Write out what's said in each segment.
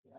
It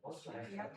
looks like we got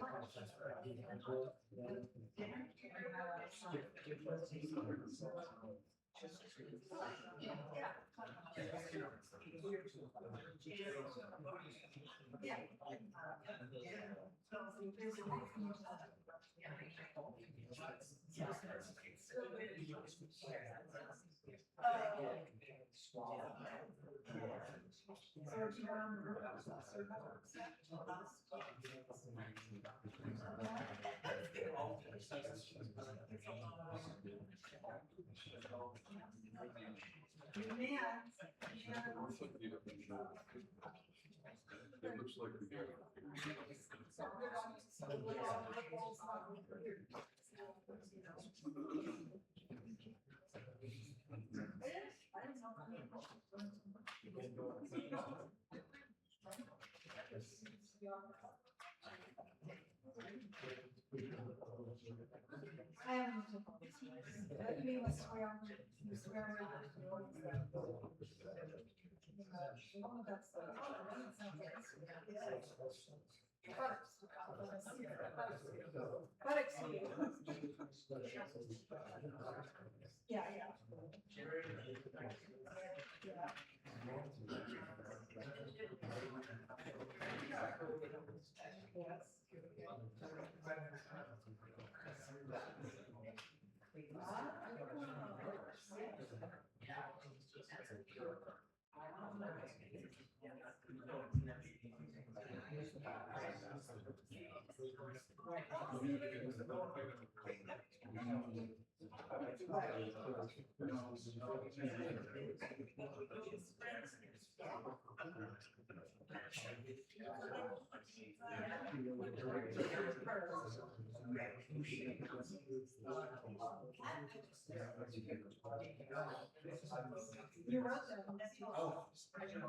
You wrote them. Oh. I read that.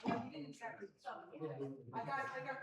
Well, you didn't exactly tell me. I got pretty quick.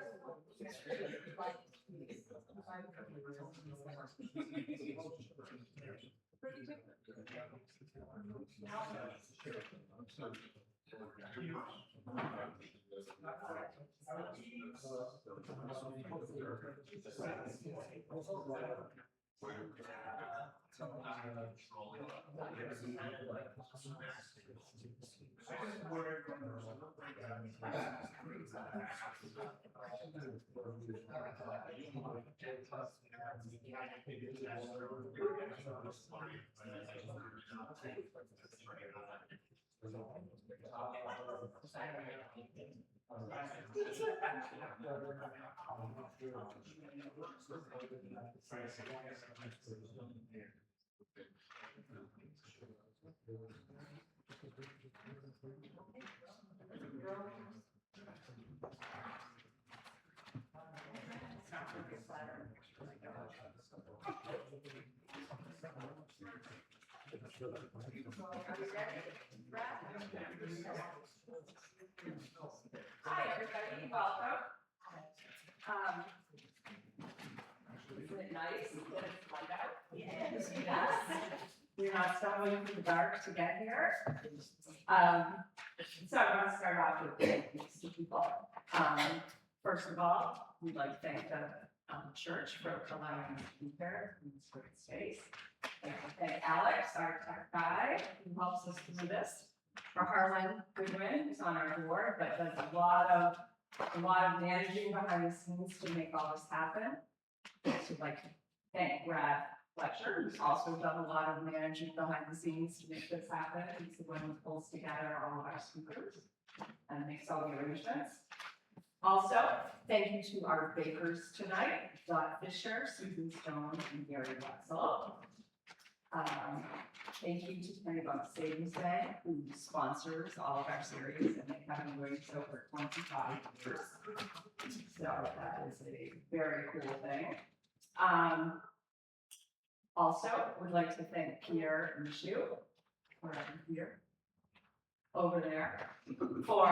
Hi, everybody. Welcome. Isn't it nice that it's light out? Yes. We're not stumbling through the dark to get here. So I want to start off with thanks to people. First of all, we'd like to thank the church for allowing us to be here in this great space. I'd like to thank Alex, our tech guy, who helps us through this. For Harlan Goodwin, who's on our board, but does a lot of managing behind the scenes to make all this happen. I'd like to thank Brad Fletcher, who's also done a lot of managing behind the scenes to make this happen. He's the one who pulls together all of our speakers and makes all the arrangements. Also, thank you to our bakers tonight, Dot Fisher, Susan Stone, and Gary Wetzel. Thank you to Penobscot Savings Bank, who sponsors all of our series, and they have been doing so for 25 years. So that is a very cool thing. Also, would like to thank Peter Michu, wherever Peter, over there, for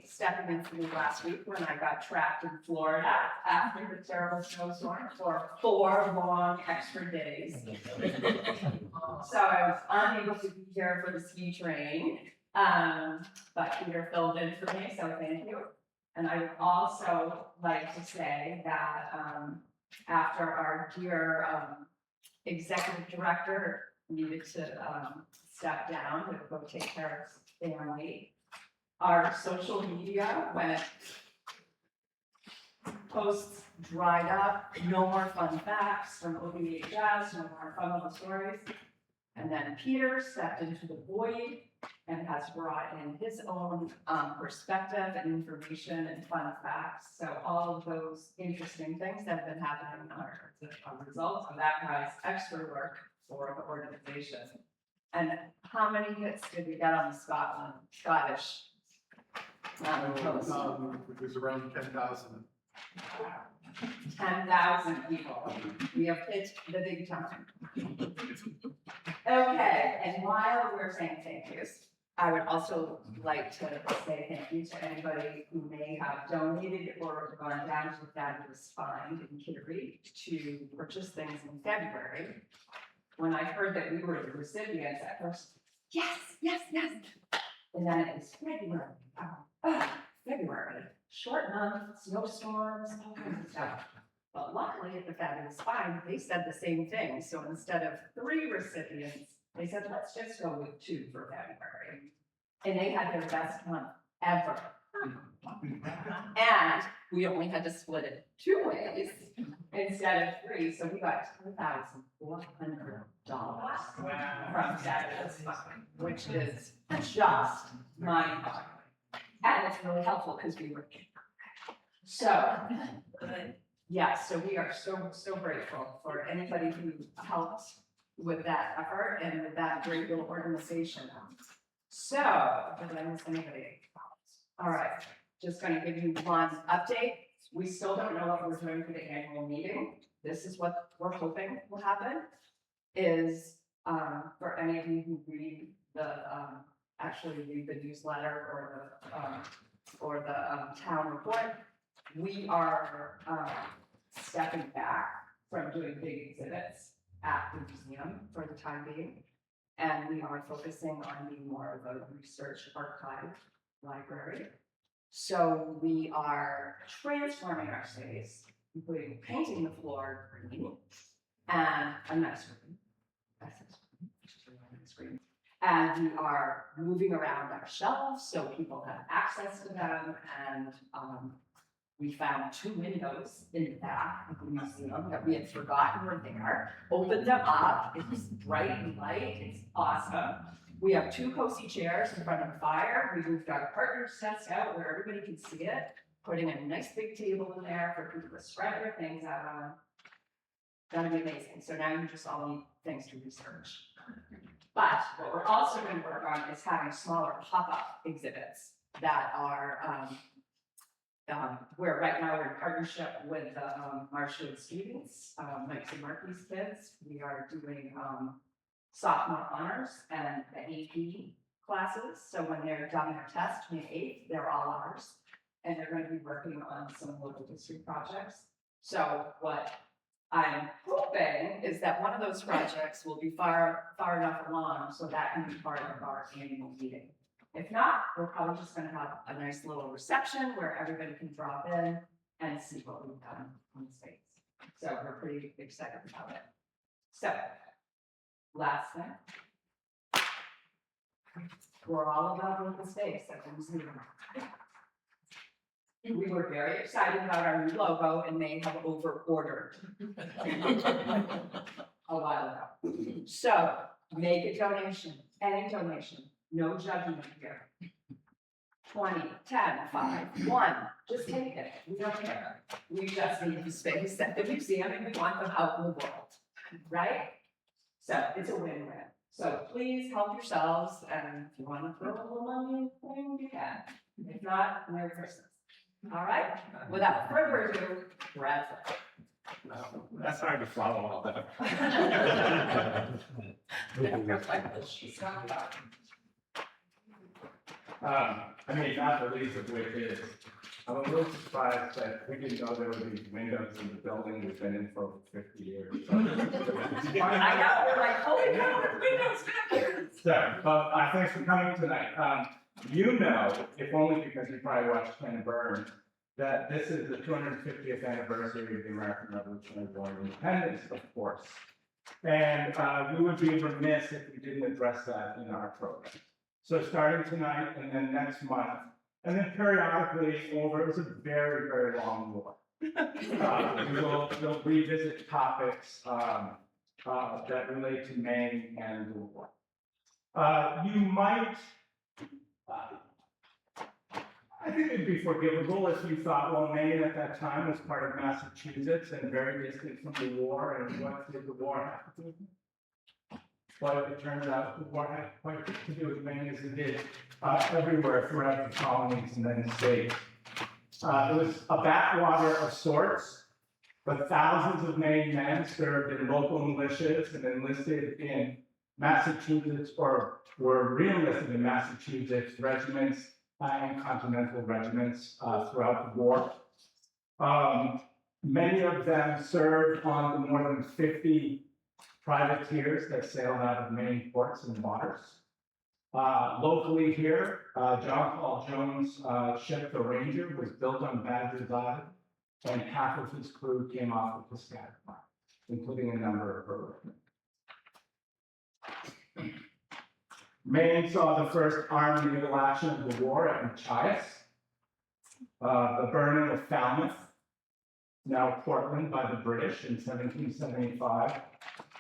stepping in for me last week when I got trapped in Florida after the terrible snowstorm for 4 long extra days. So I was unable to be here for the ski train, but Peter filled in for me, so thank you. And I would also like to say that after our dear executive director needed to step down to go take care of his family, our social media went, posts dried up, no more fun facts from OBHS, no more fun little stories. And then Peter stepped into the void and has brought in his own perspective and information and fun facts. So all of those interesting things that have been happening are a result of that guy's extra work for the organization. And how many hits did we get on the Scottish post? It was around 10,000. 10,000 people. We have hit the big time. Okay, and while we're saying thank yous, I would also like to say thank you to anybody who may have donated or gone down to the Fabulous Find in Kittery to purchase things in February. When I heard that we were the recipients at first, yes. And then it was February. February, short month, snowstorms, all kinds of stuff. But luckily at the Fabulous Find, they said the same thing. So instead of 3 recipients, they said, let's just go with 2 for February. And they had their best month ever. And we only had to split it 2 ways instead of 3. So we got $2,400 from Fabulous Find, which is just mind-boggling. And it's really helpful because we were so yeah, so we are so grateful for anybody who helped with that effort and with that great little organization. So, did I miss anybody? All right, just going to give you one update. We still don't know what we're doing for the annual meeting. This is what we're hoping will happen. Is for any of you who read the actually read the newsletter or the town report, we are stepping back from doing big exhibits at the museum for the time being, and we are focusing on being more of a research archive library. So we are transforming our space, including painting the floor green and a nice screen. And we are moving around our shelves so people have access to them. And we found 2 windows in the back of the museum that we had forgotten were there. Opened them up. It's bright and light. It's awesome. We have 2 cozy chairs in front of the fire. We moved our partner's desk out where everybody can see it, putting a nice big table in there for people to spread their things out on. That'd be amazing. So now you just all need things to research. But what we're also going to work on is having smaller pop-up exhibits that are, where right now we're in partnership with the Marshwood students, Mike's and Marky's kids. We are doing sophomore honors and the AP classes. So when they're done their test, May 8th, they're all ours. and they're gonna be working on some local history projects. So what I'm hoping is that one of those projects will be far enough along so that can be part of our annual meeting. If not, we're probably just gonna have a nice little reception where everybody can drop in and see what we've done on the space. So we're pretty excited about it. So, last thing. We're all about local space at the museum. We were very excited about our new logo and may have over-ordered a while ago. So, make a donation, any donation, no judgment here. 20, 10, 5, 1, just take it, we don't care. We just need the space at the museum and we want them out in the world, right? So it's a win-win. So please help yourselves, and if you want to throw a little money in, you can. If not, Merry Christmas. All right, without further ado, Bradford. That's hard to follow all that. She's not about. I mean, not the least of which is, I'm a little surprised that we didn't know there were these windows in the building we've been in for over 50 years. I know, we're like, holy cow, the windows back here. So, thanks for coming tonight. You know, if only because you probably watched Ken Burn, that this is the 250th anniversary of the American Revolutionary War of Independence, of course. And we would be remiss if we didn't address that in our program. So starting tonight and then next month, and then periodically over, it was a very, very long war. We'll revisit topics that relate to Maine and the war. You might, I think it'd be forgivable if you thought, well, Maine at that time was part of Massachusetts and very distant from the war, and what did the war have to do? But it turns out the war had quite a bit to do with Maine as it did everywhere throughout the colonies and then the states. It was a backwater of sorts, but thousands of Maine men served in local militias and enlisted in Massachusetts, or were re-enlisted in Massachusetts regiments and continental regiments throughout the war. Many of them served on the more than 50 privateers that sailed out of Maine ports and waters. Locally here, John Paul Jones' ship, the Ranger, was built on Badger's Island, and half of his crew came off of the Piscataqua, including a number of her women. Maine saw the first armed naval action of the war at Machias, the burning of Falmouth, now Portland, by the British in 1775.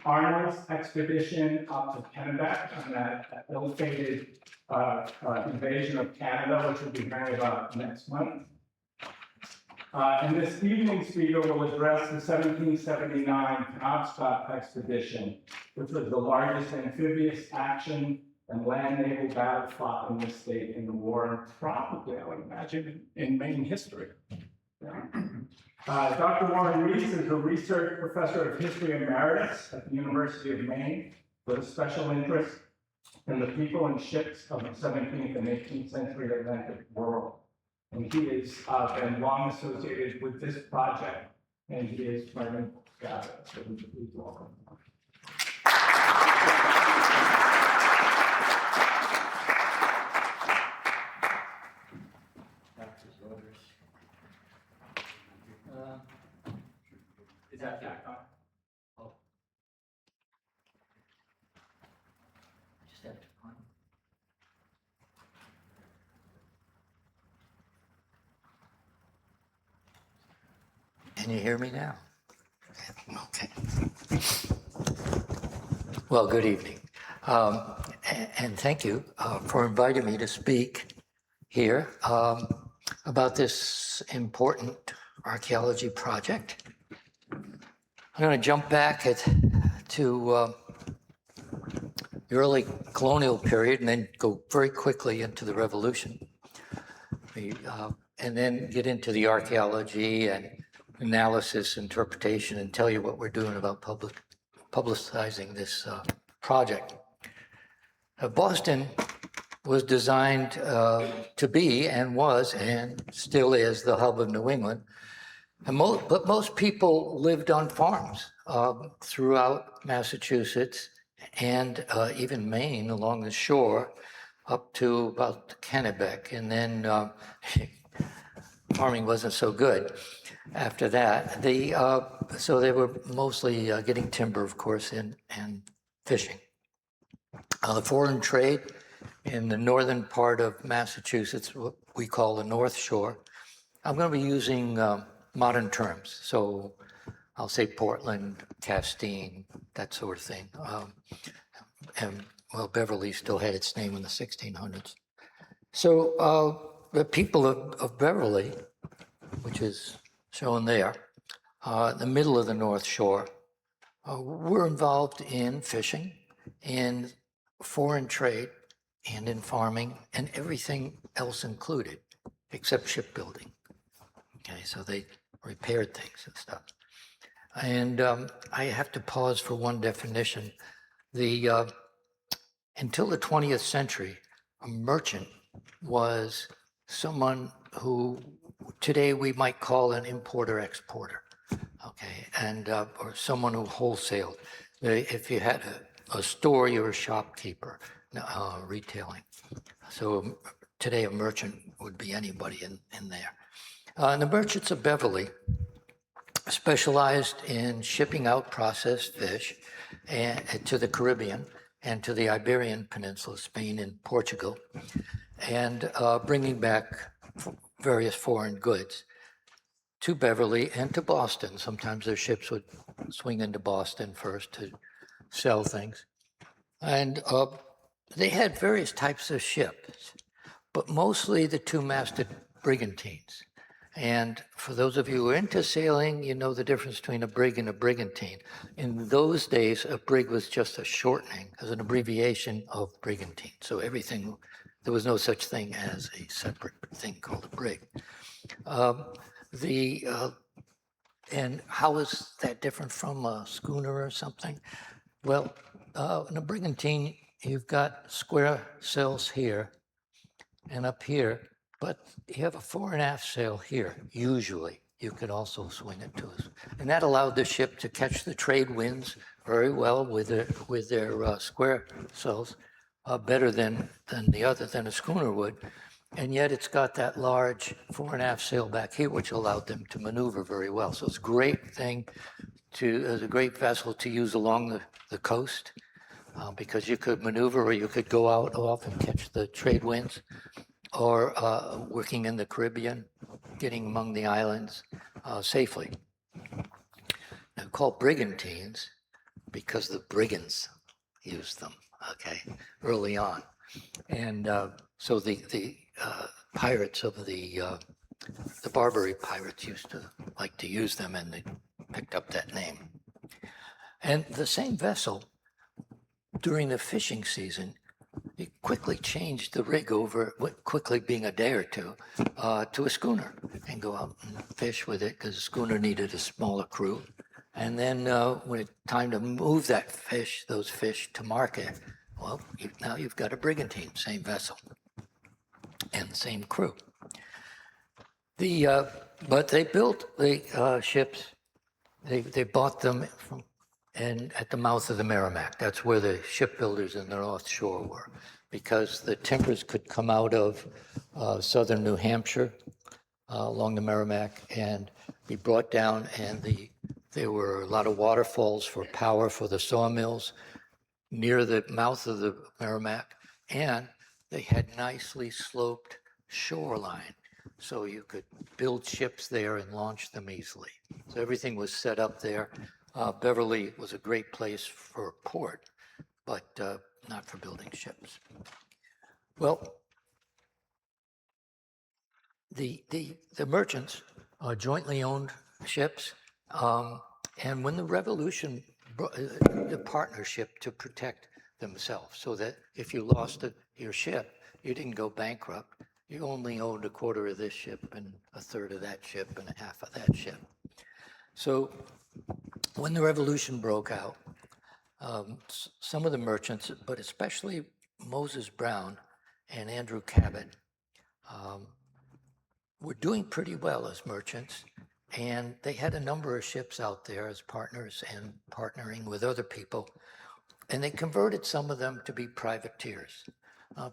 Arnold's expedition up to Penobscot on that ill-fated invasion of Canada, which will be hearing about next month. And this evening speaker will address the 1779 Penobscot Expedition, which was the largest amphibious action and land naval battle fought in this state in the war, and probably, I would imagine, in Maine history. Dr. Warren Riess is a research professor of history emeritus at the University of Maine with a special interest in the people and ships of the 17th and 18th century Atlantic world. And he has been long associated with this project, and he is President Scott. So please welcome. Is that Jack on? Oh. Just have to find. Can you hear me now? Okay. Well, good evening. And thank you for inviting me to speak here about this important archaeology project. I'm going to jump back to the early colonial period and then go very quickly into the Revolution. And then get into the archaeology and analysis, interpretation, and tell you what we're doing about publicizing this project. Boston was designed to be and was and still is the hub of New England. But most people lived on farms throughout Massachusetts and even Maine along the shore up to about Kennebec. And then farming wasn't so good after that. So they were mostly getting timber, of course, and fishing. The foreign trade in the northern part of Massachusetts, what we call the North Shore. I'm going to be using modern terms. So I'll say Portland, Castine, that sort of thing. And well, Beverly still had its name in the 1600s. So the people of Beverly, which is shown there, the middle of the North Shore, were involved in fishing, in foreign trade, and in farming, and everything else included, except shipbuilding. Okay, so they repaired things and stuff. And I have to pause for one definition. Until the 20th century, a merchant was someone who today we might call an importer-exporter, okay, and or someone who wholesaled. If you had a store, you were a shopkeeper, retailing. So today a merchant would be anybody in there. And the merchants of Beverly specialized in shipping out processed fish to the Caribbean and to the Iberian Peninsula, Spain and Portugal, and bringing back various foreign goods to Beverly and to Boston. Sometimes their ships would swing into Boston first to sell things. And they had various types of ships, but mostly the two-masted brigantines. And for those of you who are into sailing, you know the difference between a brig and a brigantine. In those days, a brig was just a shortening, as an abbreviation of brigantine. So everything, there was no such thing as a separate thing called a brig. And how is that different from a schooner or something? Well, in a brigantine, you've got square sails here and up here, but you have a fore and aft sail here, usually. You could also swing it to us. And that allowed the ship to catch the trade winds very well with their square sails, better than a schooner would. And yet it's got that large fore and aft sail back here, which allowed them to maneuver very well. So it's a great thing as a great vessel to use along the coast, because you could maneuver or you could go out off and catch the trade winds, or working in the Caribbean, getting among the islands safely. They're called brigantines because the brigands used them, okay, early on. And so the pirates of the Barbary pirates used to like to use them, and they picked up that name. And the same vessel, during the fishing season, it quickly changed the rig over, quickly being a day or two, to a schooner and go out and fish with it because the schooner needed a smaller crew. And then when it's time to move those fish to market, well, now you've got a brigantine, same vessel and same crew. But they built the ships, they bought them at the mouth of the Merrimack. That's where the shipbuilders in the North Shore were, because the timbers could come out of southern New Hampshire along the Merrimack and be brought down, and there were a lot of waterfalls for power for the sawmills near the mouth of the Merrimack, and they had nicely sloped shoreline, so you could build ships there and launch them easily. So everything was set up there. Beverly was a great place for a port, but not for building ships. Well, the merchants jointly owned ships, and when the Revolution, the partnership to protect themselves, so that if you lost your ship, you didn't go bankrupt. You only owned a quarter of this ship and a third of that ship and a half of that ship. So when the Revolution broke out, some of the merchants, but especially Moses Brown and Andrew Cabot were doing pretty well as merchants, and they had a number of ships out there as partners and partnering with other people, and they converted some of them to be privateers.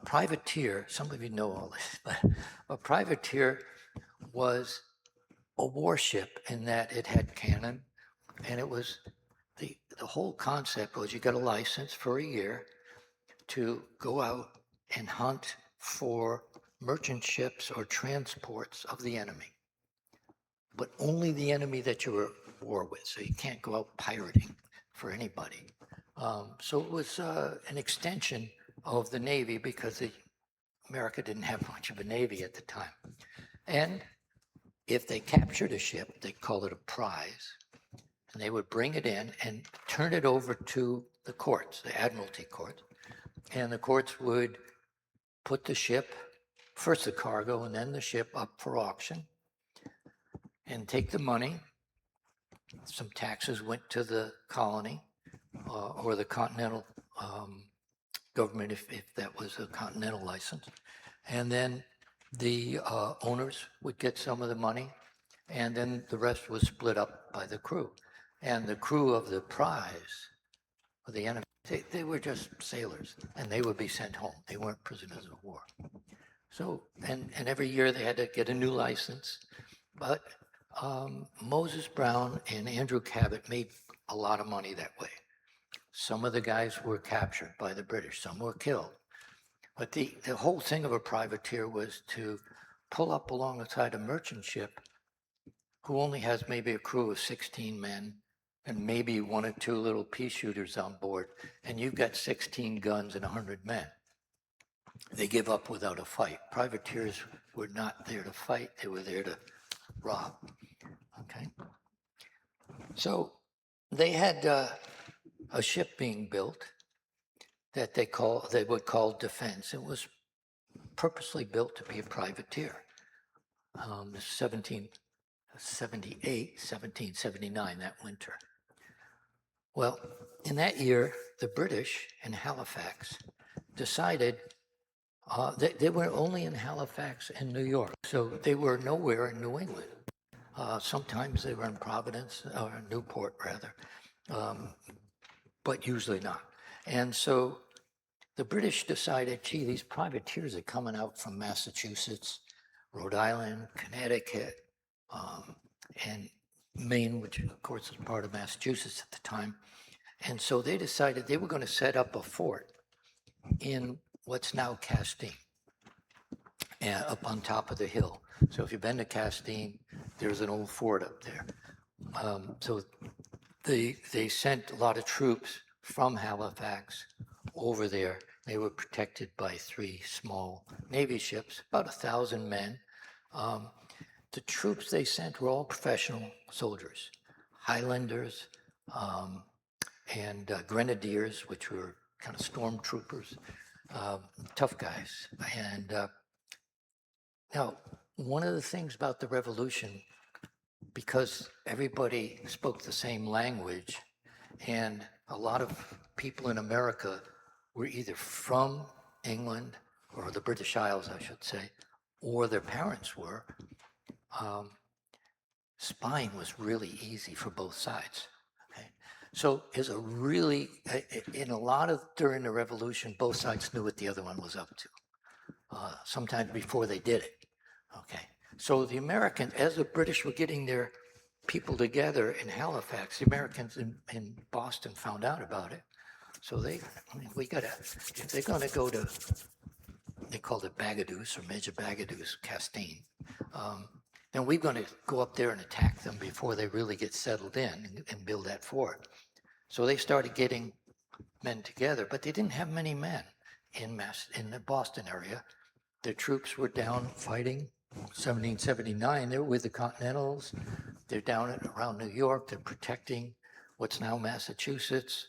Privateer, some of you know all this, but a privateer was a warship in that it had cannon, and it was the whole concept was you got a license for a year to go out and hunt for merchant ships or transports of the enemy, but only the enemy that you were at war with. So you can't go out pirating for anybody. So it was an extension of the Navy because America didn't have much of a Navy at the time. And if they captured a ship, they'd call it a prize, and they would bring it in and turn it over to the courts, the Admiralty courts, and the courts would put the ship, first the cargo and then the ship up for auction, and take the money. Some taxes went to the colony or the continental government if that was a continental license. And then the owners would get some of the money, and then the rest was split up by the crew. And the crew of the prize, of the enemy, they were just sailors, and they would be sent home. They weren't prisoners of war. So, and every year they had to get a new license. But Moses Brown and Andrew Cabot made a lot of money that way. Some of the guys were captured by the British, some were killed. But the whole thing of a privateer was to pull up alongside a merchant ship who only has maybe a crew of 16 men and maybe one or two little pea shooters on board, and you've got 16 guns and 100 men. They give up without a fight. Privateers were not there to fight, they were there to rob. Okay? So they had a ship being built that they would call Defense. It was purposely built to be a privateer. 1778, 1779, that winter. Well, in that year, the British in Halifax decided they were only in Halifax and New York, so they were nowhere in New England. Sometimes they were in Providence, or Newport rather, but usually not. And so the British decided, gee, these privateers are coming out from Massachusetts, Rhode Island, Connecticut, and Maine, which of course is part of Massachusetts at the time. And so they decided they were going to set up a fort in what's now Castine, up on top of the hill. So if you've been to Castine, there's an old fort up there. So they sent a lot of troops from Halifax over there. They were protected by 3 small Navy ships, about 1,000 men. The troops they sent were all professional soldiers, Highlanders and Grenadiers, which were kind of stormtroopers, tough guys. And now, one of the things about the Revolution, because everybody spoke the same language, and a lot of people in America were either from England, or the British Isles, I should say, or their parents were, spying was really easy for both sides. Okay? So it's a really, in a lot of, during the Revolution, both sides knew what the other one was up to, sometimes before they did it. Okay, so the Americans, as the British were getting their people together in Halifax, the Americans in Boston found out about it. So we gotta, if they're gonna go to, they called it Bagaduce or Major Bagaduce, Castine, then we're gonna go up there and attack them before they really get settled in and build that fort. So they started getting men together, but they didn't have many men in the Boston area. Their troops were down fighting. 1779, they were with the Continentals. They're down around New York. They're protecting what's now Massachusetts.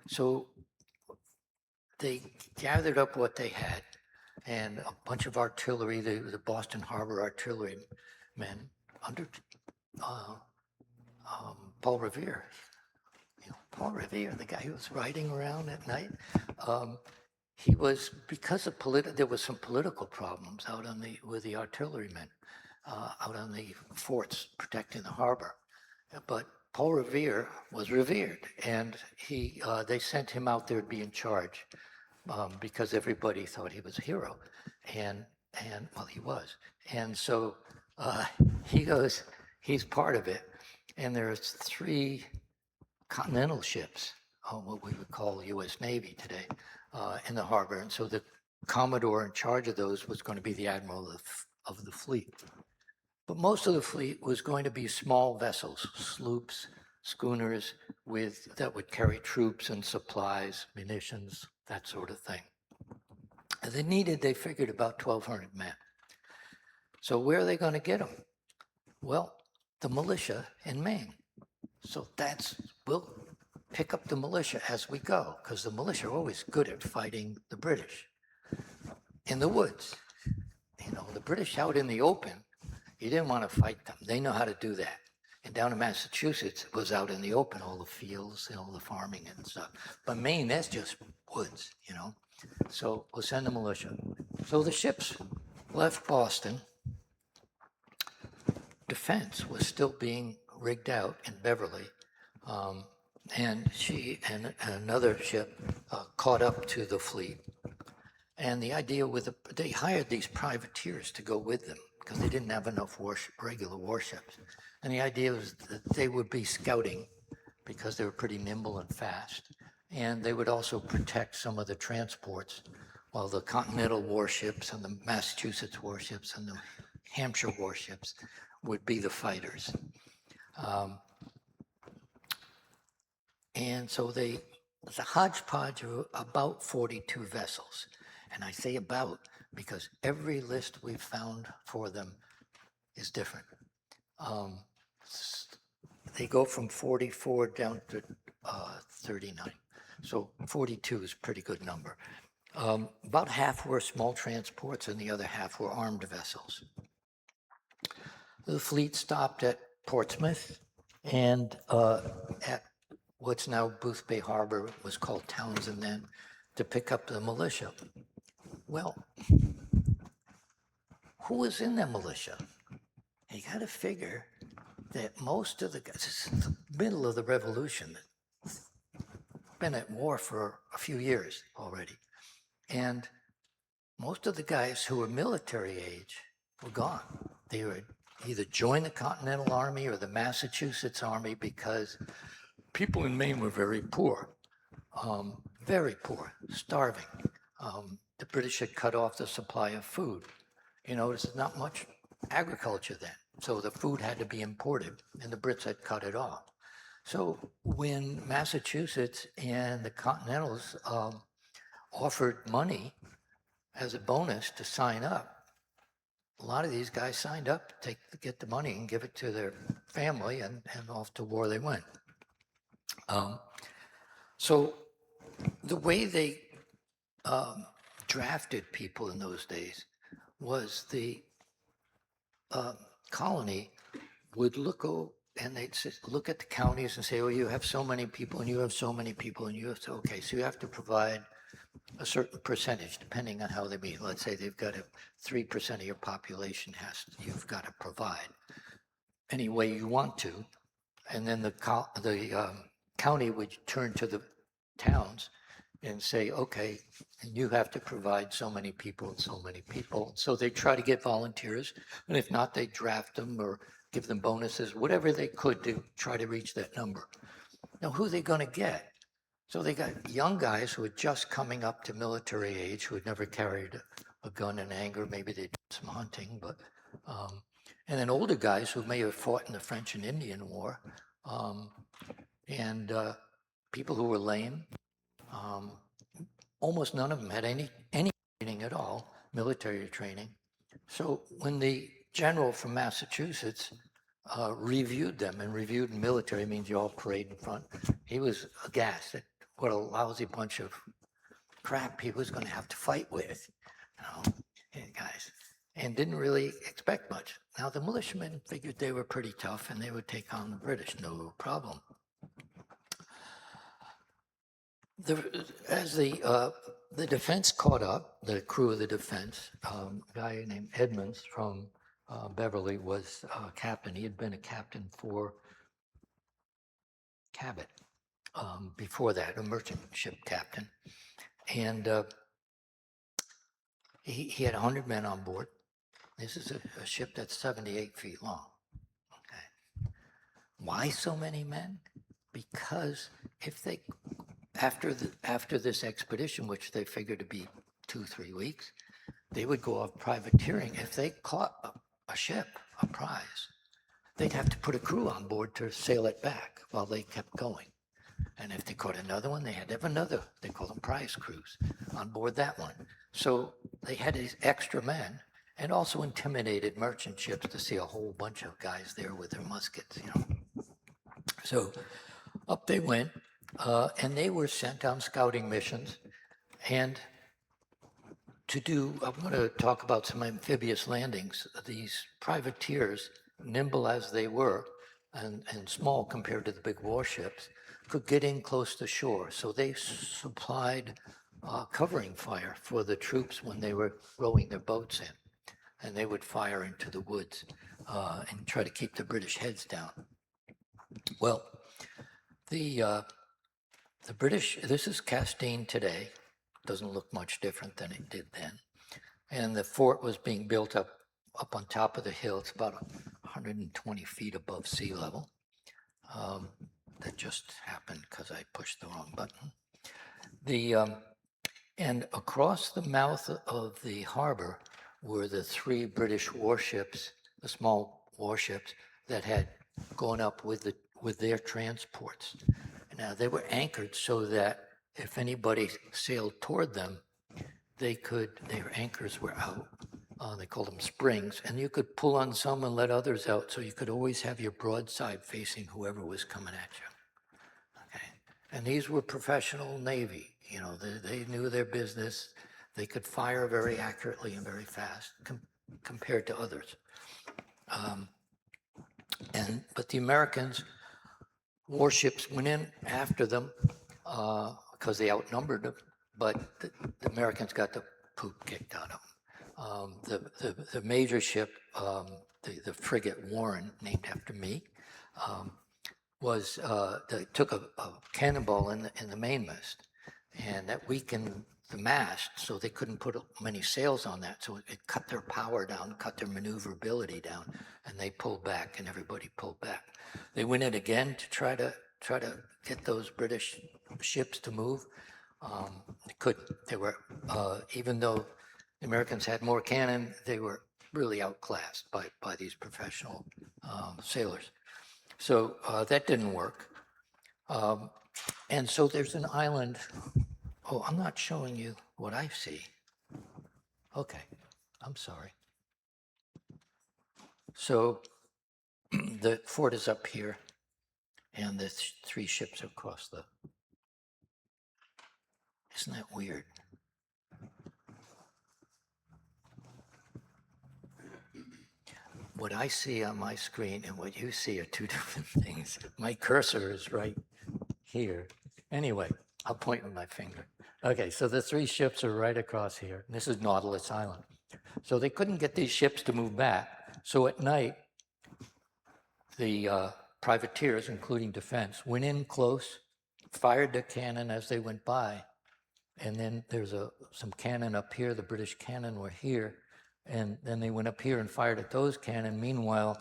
So they gathered up what they had, and a bunch of artillery, the Boston Harbor artillery men under Paul Revere. You know, Paul Revere, the guy who was riding around at night, he was, because of there was some political problems out on with the artillerymen, out on the forts protecting the harbor. But Paul Revere was revered, and they sent him out there to be in charge because everybody thought he was a hero, and well, he was. And so he goes, he's part of it, and there's 3 continental ships, what we would call U.S. Navy today, in the harbor. And so the Commodore in charge of those was going to be the admiral of the fleet. But most of the fleet was going to be small vessels, sloops, schooners that would carry troops and supplies, munitions, that sort of thing. And they figured about 1,200 men. So where are they going to get them? Well, the militia in Maine. So we'll pick up the militia as we go, because the militia are always good at fighting the British in the woods. The British out in the open, you didn't want to fight them. They know how to do that. And down in Massachusetts, it was out in the open, all the fields, all the farming and stuff. But Maine, that's just woods, So we'll send the militia. So the ships left Boston. Defense was still being rigged out in Beverly. And she and another ship caught up to the fleet. And the idea they hired these privateers to go with them because they didn't have enough regular warships. And the idea was that they would be scouting because they were pretty nimble and fast. And they would also protect some of the transports while the Continental warships and the Massachusetts warships and the Hampshire warships would be the fighters. And so it was a hodgepodge of about 42 vessels. And I say about because every list we've found for them is different. They go from 44 down to 39. So 42 is a pretty good number. About half were small transports and the other half were armed vessels. The fleet stopped at Portsmouth and at what's now Booth Bay Harbor, was called Townsend then, to pick up the militia. Well, who was in that militia? You got to figure that most of the guys, this is the middle of the Revolution, been at war for a few years already. And most of the guys who were military age were gone. They were either joined the Continental Army or the Massachusetts Army because people in Maine were very poor, starving. The British had cut off the supply of food. There's not much agriculture then. So the food had to be imported, and the Brits had cut it off. So when Massachusetts and the Continentals offered money as a bonus to sign up, a lot of these guys signed up to get the money and give it to their family, and off to war they went. So the way they drafted people in those days was the colony would look at the counties and say, well, you have so many people and you have so many people and you have so, okay, so you have to provide a certain percentage depending on how they meet. Let's say they've got 3% of your population you've got to provide any way you want to. And then the county would turn to the towns and say, okay, you have to provide so many people and so many people. So they try to get volunteers, and if not, they draft them or give them bonuses, whatever they could to try to reach that number. Now, who are they going to get? So they got young guys who were just coming up to military age, who had never carried a gun in anger. Maybe they did some hunting, but and then older guys who may have fought in the French and Indian War, and people who were lame. Almost none of them had any training at all, military training. So when the general from Massachusetts reviewed them, and reviewed in military means you all parade in front, he was aghast at what a lousy bunch of crap he was going to have to fight with, guys, and didn't really expect much. Now the militiamen figured they were pretty tough and they would take on the British, no problem. As the defense caught up, the crew of the defense, a guy named Edmonds from Beverly was captain. He had been a captain for Cabot before that, a merchant ship captain. And he had 100 men on board. This is a ship that's 78 feet long. Okay. Why so many men? Because if they, after this expedition, which they figured to be 2-3 weeks, they would go off privateering. If they caught a ship, a prize, they'd have to put a crew on board to sail it back while they kept going. And if they caught another one, they had to have another, they call them prize crews, on board that one. So they had these extra men and also intimidated merchant ships to see a whole bunch of guys there with their muskets, you know. So up they went, and they were sent on scouting missions. And I'm going to talk about some amphibious landings. These privateers, nimble as they were, and small compared to the big warships, could get in close to shore. So they supplied covering fire for the troops when they were rowing their boats in. And they would fire into the woods and try to keep the British heads down. Well, the British, this is Castine today, doesn't look much different than it did then. And the fort was being built up on top of the hill. It's about 120 feet above sea level. That just happened because I pushed the wrong button. And across the mouth of the harbor were the 3 British warships, the small warships that had gone up with their transports. Now they were anchored so that if anybody sailed toward them, their anchors were out. They called them springs, and you could pull on some and let others out, so you could always have your broadside facing whoever was coming at you. Okay, and these were professional Navy. You know, they knew their business. They could fire very accurately and very fast compared to others. But the Americans, warships went in after them because they outnumbered them, but the Americans got the poop kicked out of them. The major ship, the frigate Warren, named after me, they took a cannonball in the mainmast, and that weakened the mast, so they couldn't put many sails on that. So it cut their power down, cut their maneuverability down, and they pulled back, and everybody pulled back. They went in again to try to get those British ships to move. They couldn't. They were, even though the Americans had more cannon, they were really outclassed by these professional sailors. So that didn't work. And so there's an island. Oh, I'm not showing you what I see. Okay, I'm sorry. So the fort is up here, and the 3 ships across the. Isn't that weird? What I see on my screen and what you see are 2 different things. My cursor is right here. Anyway, I'll point with my finger. Okay, so the 3 ships are right across here. This is Nautilus Island. So they couldn't get these ships to move back. So at night, the privateers, including defense, went in close, fired their cannon as they went by. And then there's some cannon up here. The British cannon were here. And then they went up here and fired at those cannon. Meanwhile,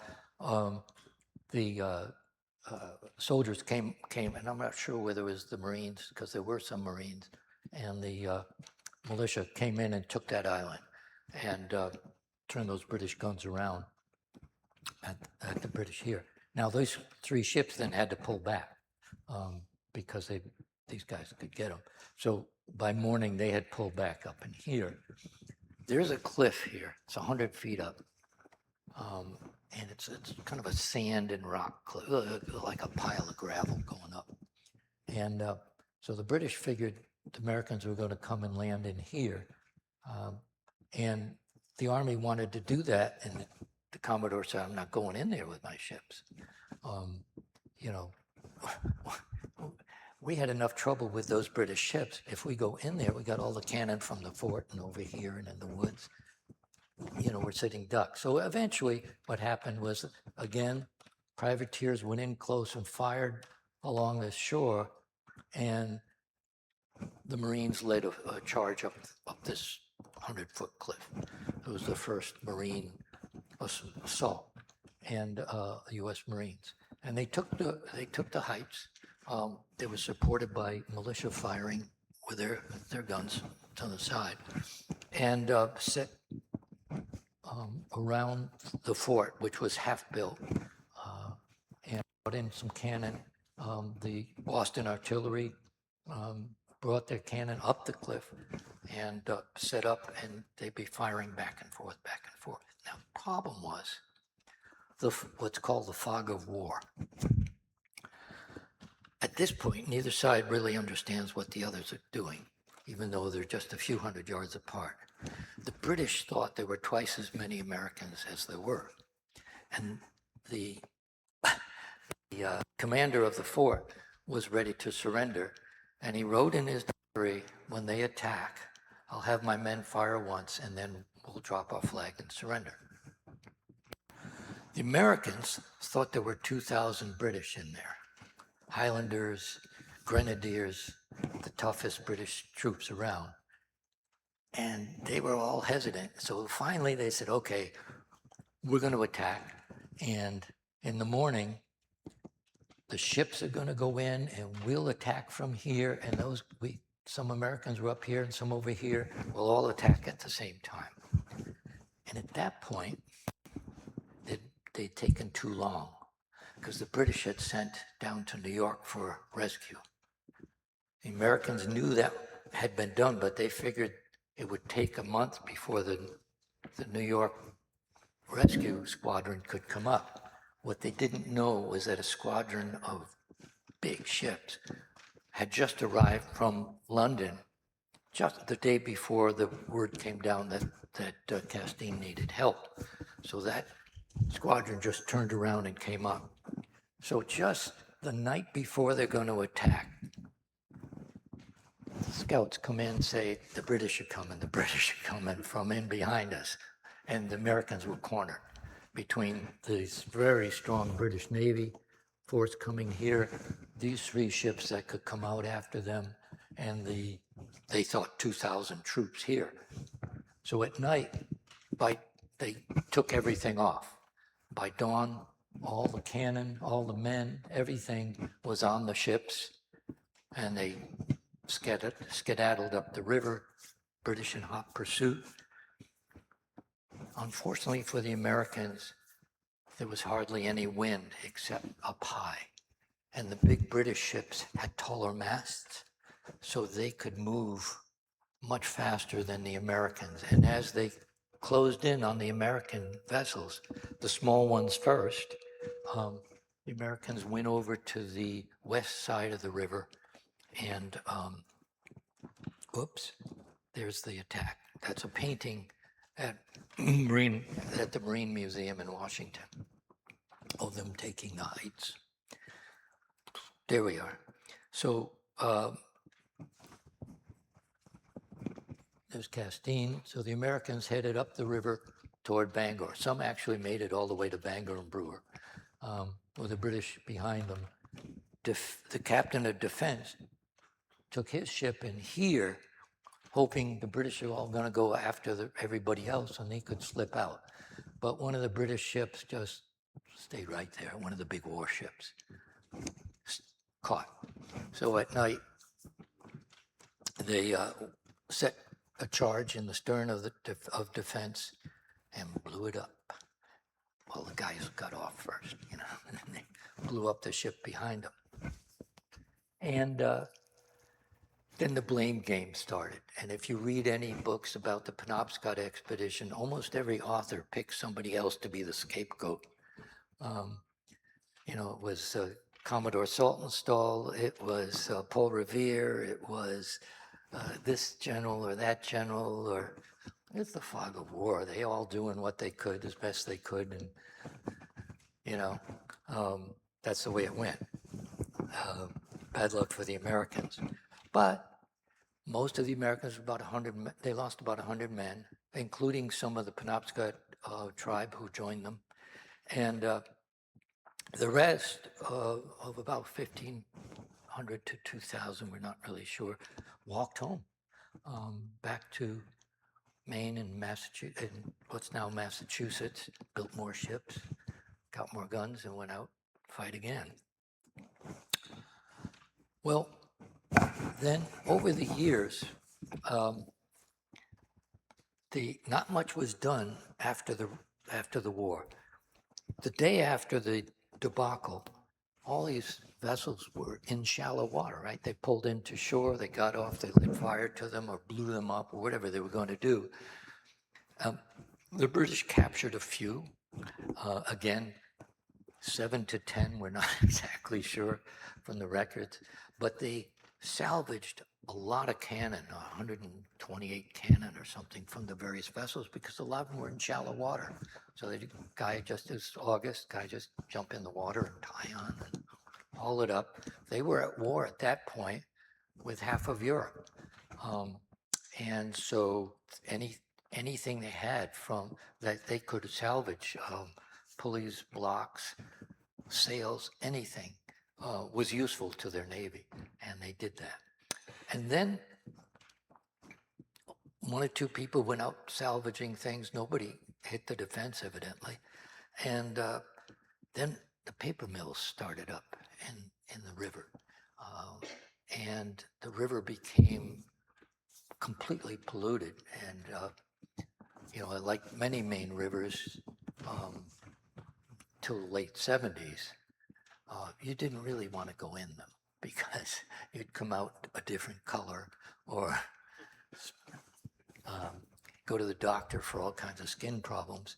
the soldiers came, and I'm not sure whether it was the Marines, because there were some Marines, and the militia came in and took that island and turned those British guns around at the British here. Now, those 3 ships then had to pull back because these guys could get them. So by morning, they had pulled back up in here. There's a cliff here. It's 100 feet up. And it's kind of a sand and rock cliff, like a pile of gravel going up. And so the British figured the Americans were going to come and land in here. And the Army wanted to do that. And the Commodore said, I'm not going in there with my ships. You know, we had enough trouble with those British ships. If we go in there, we got all the cannon from the fort and over here and in the woods. You know, we're sitting ducks. So eventually what happened was, again, privateers went in close and fired along the shore, and the Marines led a charge up this 100-foot cliff. It was the first Marine assault, and U.S. Marines. And they took the heights. They were supported by militia firing with their guns to the side, and set around the fort, which was half built, and brought in some cannon. The Boston artillery brought their cannon up the cliff and set up, and they'd be firing back and forth, back and forth. Now, the problem was what's called the fog of war. At this point, neither side really understands what the others are doing, even though they're just a few hundred yards apart. The British thought there were twice as many Americans as there were. And the commander of the fort was ready to surrender, and he wrote in his diary, when they attack, I'll have my men fire once, and then we'll drop our flag and surrender. The Americans thought there were 2,000 British in there. Highlanders, Grenadiers, the toughest British troops around. And they were all hesitant. So finally they said, okay, we're going to attack. And in the morning, the ships are going to go in and we'll attack from here. And some Americans were up here and some over here. We'll all attack at the same time. And at that point, they'd taken too long, because the British had sent down to New York for rescue. The Americans knew that had been done, but they figured it would take a month before the New York rescue squadron could come up. What they didn't know was that a squadron of big ships had just arrived from London just the day before the word came down that Castine needed help. So that squadron just turned around and came up. So just the night before they're going to attack, the scouts come in and say, the British are coming from in behind us. And the Americans were cornered between this very strong British Navy force coming here, these 3 ships that could come out after them, and they thought 2,000 troops here. So at night, they took everything off. By dawn, all the cannon, all the men, everything was on the ships, and they skedaddled up the river, British in hot pursuit. Unfortunately for the Americans, there was hardly any wind except up high, and the big British ships had taller masts, so they could move much faster than the Americans. And as they closed in on the American vessels, the small ones first, the Americans went over to the west side of the river, and there's the attack. That's a painting at the Marine Museum in Washington of them taking the heights. There we are. So there's Castine. So the Americans headed up the river toward Bangor. Some actually made it all the way to Bangor and Brewer, with the British behind them. The captain of defense took his ship in here, hoping the British were all going to go after everybody else and they could slip out. But one of the British ships just stayed right there, one of the big warships, caught. So at night, they set a charge in the stern of defense and blew it up. Well, the guys got off first, and they blew up the ship behind them. And then the blame game started. And if you read any books about the Penobscot Expedition, almost every author picks somebody else to be the scapegoat. It was Commodore Saltonstall, it was Paul Revere, it was this general or that general, or it's the fog of war. They all doing what they could as best they could, and that's the way it went. bad luck for the Americans. But most of the Americans, they lost about 100 men, including some of the Penobscot tribe who joined them. And the rest of about 1,500 to 2,000, we're not really sure, walked home back to Maine and Massachusetts, and what's now Massachusetts, built more ships, got more guns, and went out to fight again. Well, then over the years, not much was done after the war. The day after the debacle, all these vessels were in shallow water, right? They pulled into shore, they got off, they lit fire to them or blew them up or whatever they were going to do. The British captured a few. Again, 7 to 10, we're not exactly sure from the records, but they salvaged a lot of cannon, 128 cannon or something from the various vessels, because a lot of them were in shallow water. So the guy just jump in the water and tie on and haul it up. They were at war at that point with half of Europe. And so anything they had from that they could salvage, pulleys, blocks, sails, anything, was useful to their Navy, and they did that. And then one or two people went out salvaging things. Nobody hit the defense, evidently. And then the paper mills started up in the river. And the river became completely polluted. And, like many Maine rivers, till the late 70s, you didn't really want to go in them because you'd come out a different color or go to the doctor for all kinds of skin problems,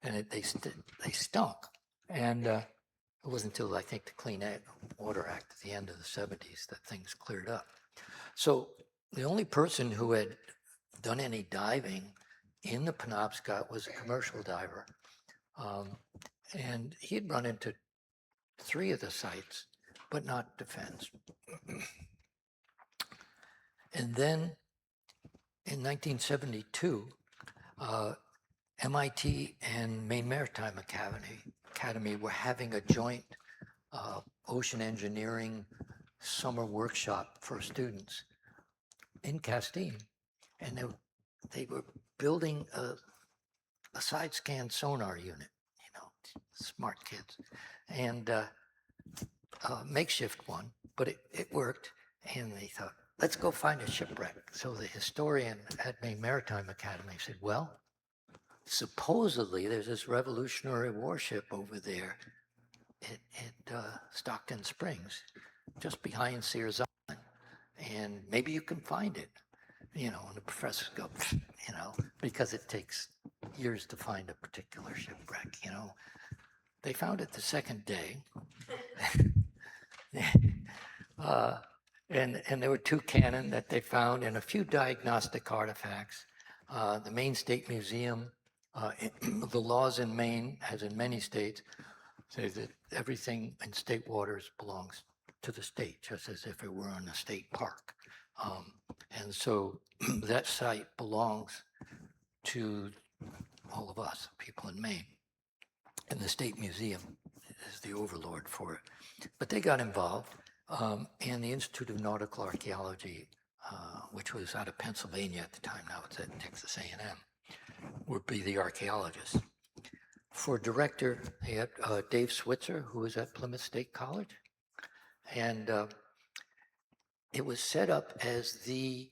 and they stunk. And it wasn't until, I think, the Clean Water Act at the end of the 70s that things cleared up. So the only person who had done any diving in the Penobscot was a commercial diver. And he had run into 3 of the sites, but not defense. And then in 1972, MIT and Maine Maritime Academy were having a joint ocean engineering summer workshop for students in Castine. And they were building a side scan sonar unit, smart kids, and makeshift one, but it worked. And they thought, let's go find a shipwreck. So the historian at Maine Maritime Academy said, well, supposedly there's this Revolutionary warship over there at Stockton Springs, just behind Sears Island, and maybe you can find it. And the professors go, because it takes years to find a particular shipwreck. They found it the second day. And there were 2 cannon that they found and a few diagnostic artifacts. The Maine State Museum, the laws in Maine, as in many states, say that everything in state waters belongs to the state, just as if it were in a state park. And so that site belongs to all of us, people in Maine. And the State Museum is the overlord for it. But they got involved, and the Institute of Nautical Archaeology, which was out of Pennsylvania at the time, now it's at Texas A&M, would be the archaeologists. For director, they had Dave Switzer, who was at Plymouth State College. And it was set up as the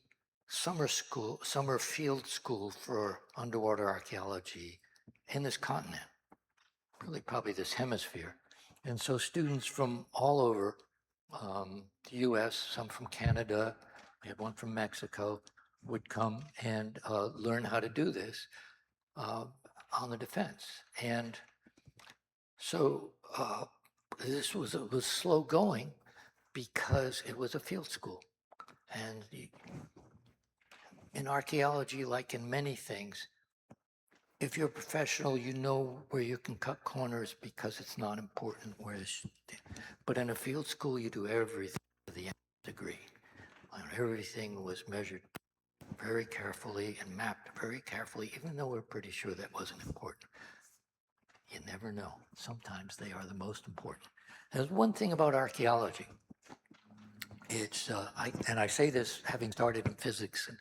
summer field school for underwater archaeology in this continent, really probably this hemisphere. And so students from all over the US, some from Canada, we had one from Mexico, would come and learn how to do this on the defense. And so this was slow going because it was a field school. And in archaeology, like in many things, if you're a professional, you know where you can cut corners because it's not important where but in a field school, you do everything to the degree. And everything was measured very carefully and mapped very carefully, even though we're pretty sure that wasn't important. You never know. Sometimes they are the most important. There's one thing about archaeology. It's, I say this having started in physics, and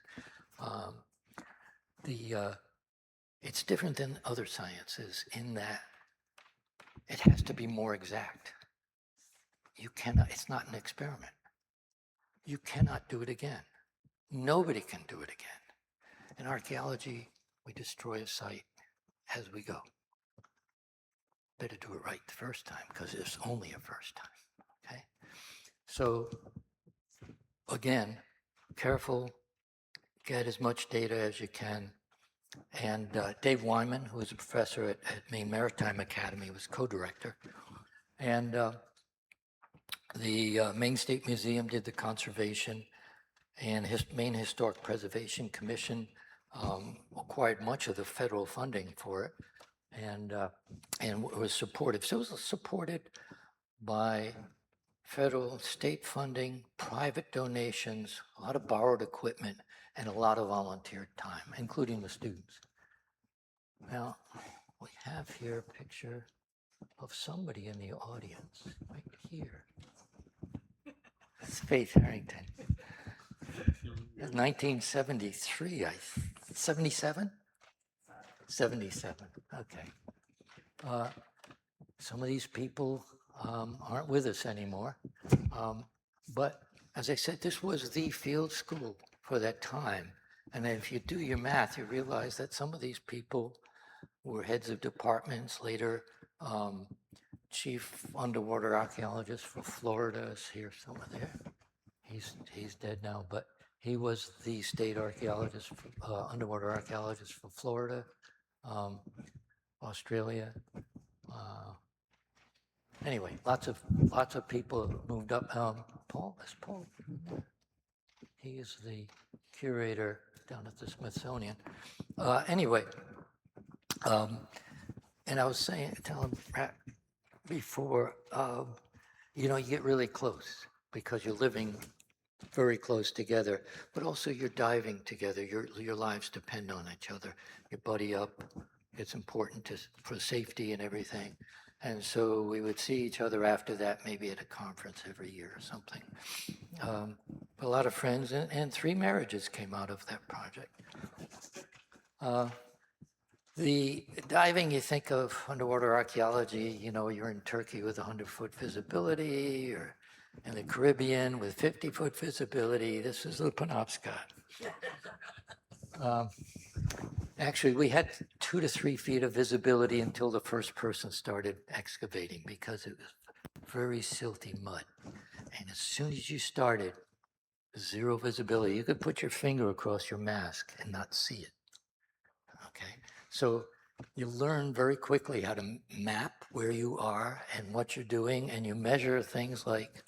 it's different than other sciences in that it has to be more exact. You cannot, it's not an experiment. You cannot do it again. Nobody can do it again. In archaeology, we destroy a site as we go. Better do it right the first time because it's only a first time, okay? So again, careful, get as much data as you can. And Dave Wyman, who was a professor at Maine Maritime Academy, was co-director. And the Maine State Museum did the conservation, and Maine Historic Preservation Commission acquired much of the federal funding for it, and was supportive. So it was supported by federal, state funding, private donations, a lot of borrowed equipment, and a lot of volunteer time, including the students. Now, we have here a picture of somebody in the audience, right here. It's Faith Harrington. 1973, 77? 77, okay. Some of these people aren't with us anymore. But as I said, this was the field school for that time. And if you do your math, you realize that some of these people were heads of departments, later chief underwater archaeologist for Florida is here somewhere there. He's dead now, but he was the state archaeologist, underwater archaeologist for Florida, Australia. Anyway, lots of people have moved up. Paul. He is the curator down at the Smithsonian. Anyway, and I was telling Pat before, you know, you get really close because you're living very close together, but also you're diving together. Your lives depend on each other. You buddy up. It's important for safety and everything. And so we would see each other after that, maybe at a conference every year or something. A lot of friends, and 3 marriages came out of that project. The diving, you think of underwater archaeology, you know, you're in Turkey with 100-foot visibility, or in the Caribbean with 50-foot visibility. This is the Penobscot. Actually, we had 2 to 3 feet of visibility until the first person started excavating because it was very silty mud. And as soon as you started, 0 visibility. You could put your finger across your mask and not see it. Okay, so you learn very quickly how to map where you are and what you're doing, and you measure things like,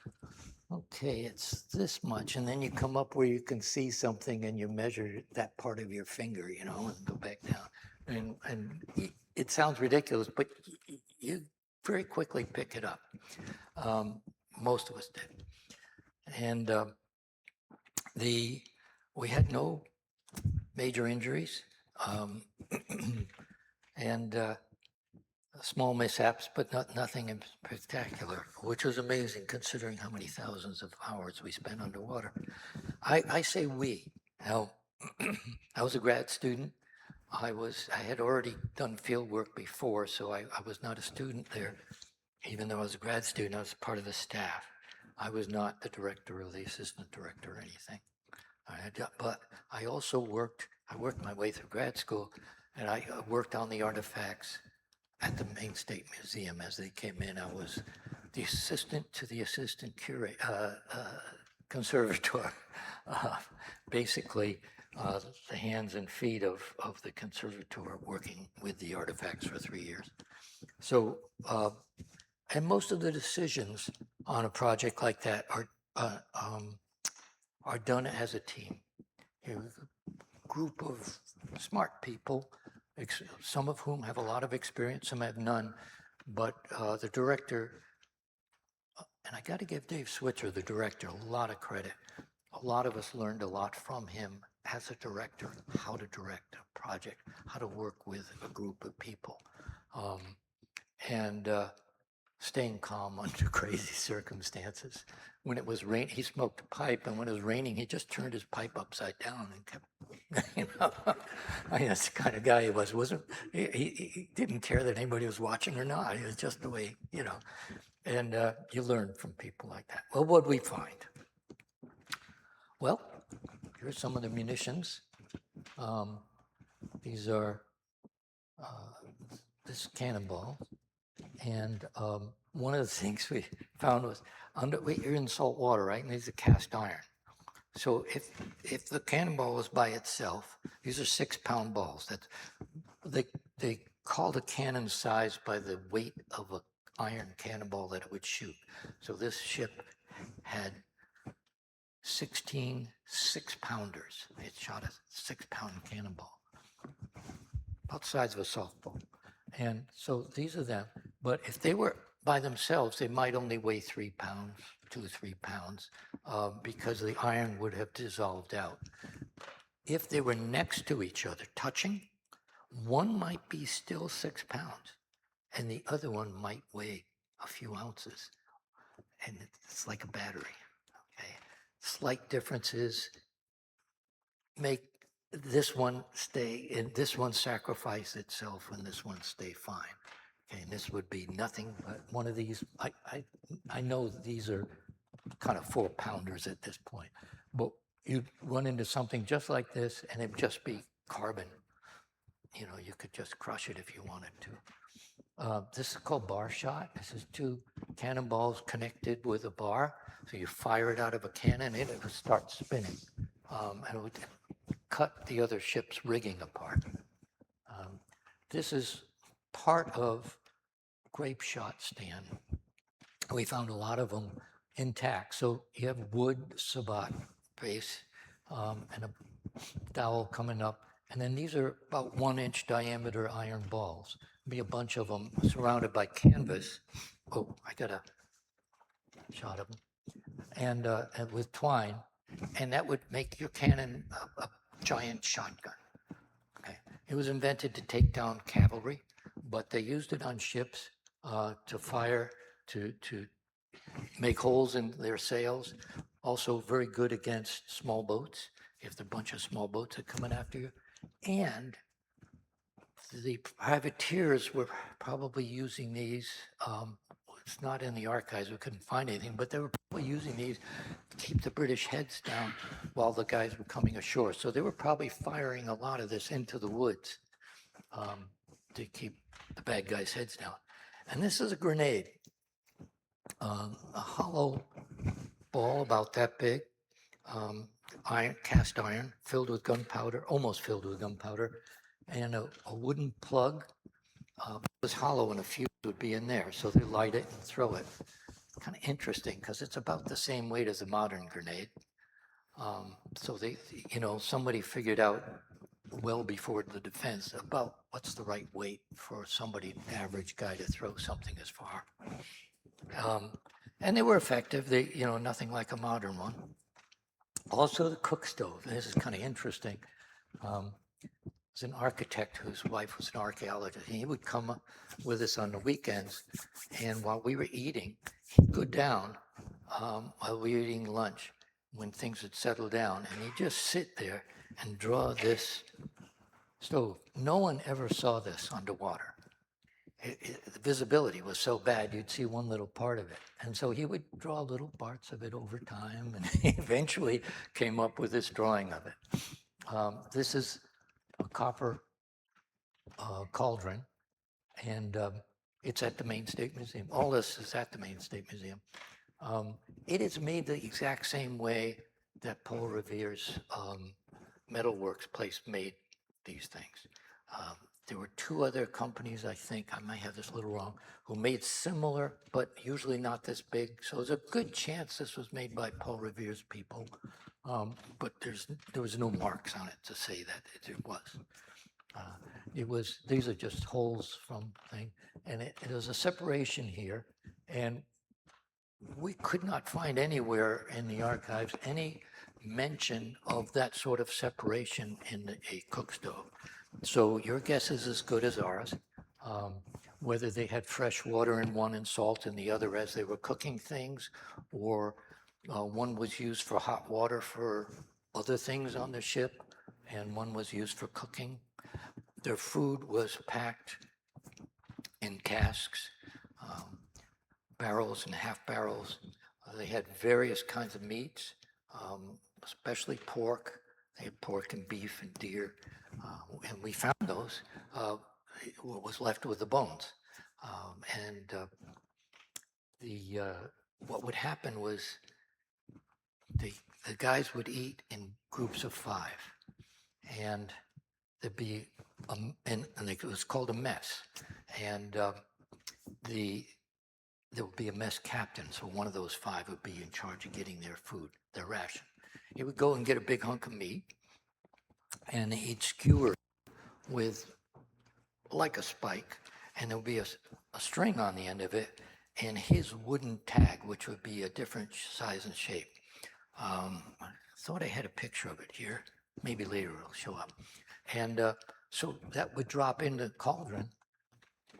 okay, it's this much, and then you come up where you can see something and you measure that part of your finger, you know, and go back down. And it sounds ridiculous, but you very quickly pick it up. Most of us did. And we had no major injuries, and small mishaps, but nothing in spectacular, which was amazing considering how many thousands of hours we spent underwater. I say we. Now, I was a grad student. I had already done field work before, so I was not a student there. Even though I was a grad student, I was part of the staff. I was not the director or the assistant director or anything. But I also worked my way through grad school, and I worked on the artifacts at the Maine State Museum as they came in. I was the assistant to the assistant conservator, basically the hands and feet of the conservator working with the artifacts for 3 years. So, and most of the decisions on a project like that are done as a team. You know, a group of smart people, some of whom have a lot of experience, some have none, but the director and I got to give Dave Switzer, the director, a lot of credit. A lot of us learned a lot from him as a director, how to direct a project, how to work with a group of people, and staying calm under crazy circumstances. When it was rain, he smoked a pipe, and when it was raining, he just turned his pipe upside down and kept, you know, I mean, that's the kind of guy he was. He didn't care that anybody was watching or not. It was just the way, you know, and you learn from people like that. Well, what'd we find? Well, here's some of the munitions. These are this cannonball. And one of the things we found was you're in salt water, right? And these are cast iron. So if the cannonball was by itself, these are 6-pound balls. They call the cannon size by the weight of an iron cannonball that it would shoot. So this ship had 16 6-pounders. It shot a 6-pound cannonball, about the size of a softball. And so these are them. But if they were by themselves, they might only weigh 3 pounds, 2 or 3 pounds, because the iron would have dissolved out. If they were next to each other, touching, one might be still 6 pounds, and the other one might weigh a few ounces. And it's like a battery. Okay, slight differences make this one stay, and this one sacrifice itself, and this one stay fine. Okay, and this would be nothing but one of these. I know these are kind of 4-pounders at this point, but you'd run into something just like this, and it'd just be carbon. You know, you could just crush it if you wanted to. This is called bar shot. This is 2 cannonballs connected with a bar. So you fire it out of a cannon, and it would start spinning, and it would cut the other ship's rigging apart. This is part of grape shot stand. We found a lot of them intact. So you have wood sabot base and a dowel coming up. And then these are about 1-inch diameter iron balls. Be a bunch of them surrounded by canvas. Oh, I got a shot of them. And with twine. And that would make your cannon a giant shotgun. Okay. It was invented to take down cavalry, but they used it on ships to fire, to make holes in their sails. Also very good against small boats, if the bunch of small boats are coming after you. And the privateers were probably using these. It's not in the archives, we couldn't find anything, but they were probably using these to keep the British heads down while the guys were coming ashore. So they were probably firing a lot of this into the woods to keep the bad guys' heads down. And this is a grenade, a hollow ball about that big, cast iron, filled with gunpowder, almost filled with gunpowder, and a wooden plug. It was hollow and a fuse would be in there, so they light it and throw it. Kind of interesting because it's about the same weight as a modern grenade. So they, you know, somebody figured out well before the defense about what's the right weight for somebody, average guy, to throw something as far. And they were effective. They, you know, nothing like a modern one. Also the cook stove. This is kind of interesting. Was an architect whose wife was an archaeologist. He would come with us on the weekends, and while we were eating, he'd go down while we were eating lunch when things had settled down, and he'd just sit there and draw this stove. No one ever saw this underwater. The visibility was so bad, you'd see one little part of it. And so he would draw little parts of it over time, and he eventually came up with this drawing of it. This is a copper cauldron, and it's at the Maine State Museum. All this is at the Maine State Museum. It is made the exact same way that Paul Revere's metalworks place made these things. There were 2 other companies, I think, I might have this a little wrong, who made similar, but usually not this big. So there's a good chance this was made by Paul Revere's people. But there was no marks on it to say that it was. These are just holes from thing, and it was a separation here, and we could not find anywhere in the archives any mention of that sort of separation in a cook stove. So your guess is as good as ours. Whether they had fresh water in one and salt in the other as they were cooking things, or one was used for hot water for other things on the ship, and one was used for cooking. Their food was packed in casks, barrels and half barrels. They had various kinds of meats, especially pork. They had pork and beef and deer, and we found those. What was left with the bones, what would happen was the guys would eat in groups of 5, and there'd be and it was called a mess, and there would be a mess captain. So one of those 5 would be in charge of getting their food, their ration. He would go and get a big hunk of meat, and he'd skewer with like a spike, and there would be a string on the end of it, and his wooden tag, which would be a different size and shape. I thought I had a picture of it here. Maybe later it'll show up. And so that would drop in the cauldron,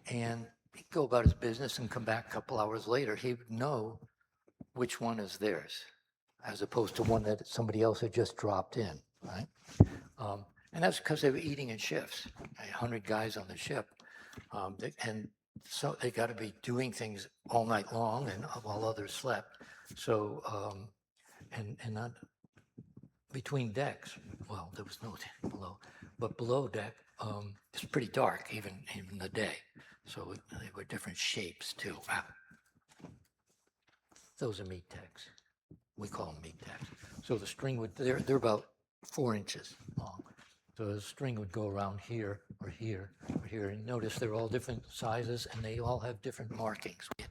and he'd go about his business and come back a couple hours later. He would know which one is theirs, as opposed to one that somebody else had just dropped in, right? And that's because they were eating in shifts. 100 guys on the ship, and so they got to be doing things all night long, and while others slept. So, and not between decks. Well, there was no deck below, but below deck, it's pretty dark, even in the day. So they were different shapes too. Wow. Those are meat tacks. We call them meat tacks. So the string would, they're about 4 inches long. So the string would go around here or here or here. And notice they're all different sizes, and they all have different markings. We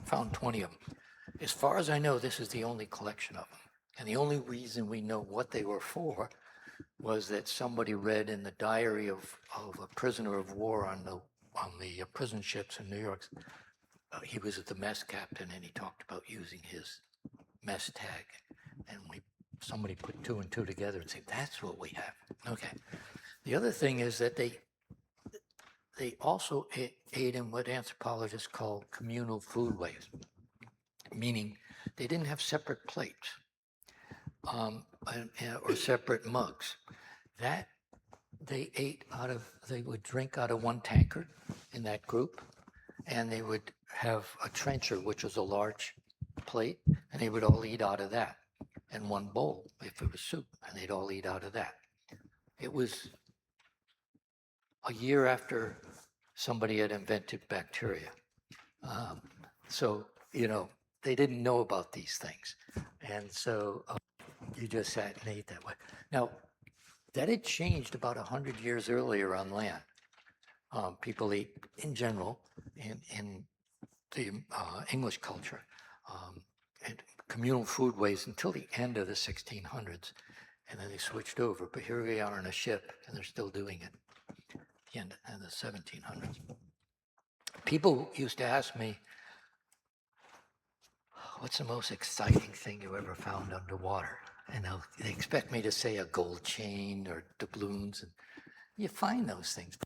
found 20 of them. As far as I know, this is the only collection of them. And the only reason we know what they were for was that somebody read in the diary of a prisoner of war on the prison ships in New York. He was the mess captain, and he talked about using his mess tag. And somebody put 2 and 2 together and said, that's what we have. Okay. The other thing is that they also ate in what anthropologists call communal foodways, meaning they didn't have separate plates or separate mugs. That they would drink out of one tankard in that group, and they would have a trencher, which was a large plate, and they would all eat out of that, and one bowl if it was soup, and they'd all eat out of that. It was a year after somebody had invented bacteria. So, they didn't know about these things. And so you just sat and ate that way. Now, that had changed about 100 years earlier on land. People ate, in general, in the English culture, and communal foodways until the end of the 1600s. And then they switched over. But here we are on a ship, and they're still doing it in the 1700s. People used to ask me, what's the most exciting thing you ever found underwater? And they expect me to say a gold chain or doubloons. And you find those things.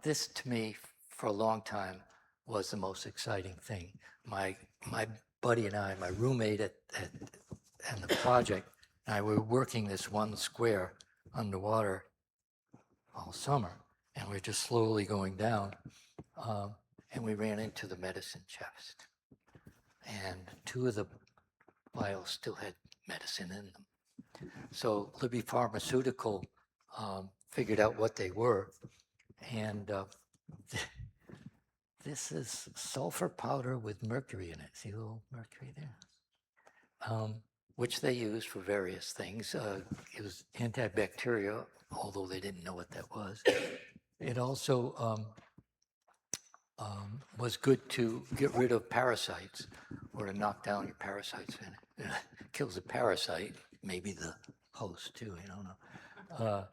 This to me, for a long time, was the most exciting thing. My buddy and I, my roommate and the project, and I were working this one square underwater all summer, and we're just slowly going down, and we ran into the medicine chest, and 2 of the vials still had medicine in them. So Libby Pharmaceutical figured out what they were, and this is sulfur powder with mercury in it. See a little mercury there? Which they used for various things. It was antibacterial, although they didn't know what that was. It also was good to get rid of parasites, or to knock down your parasites. And it kills the parasite, maybe the host too, I don't know.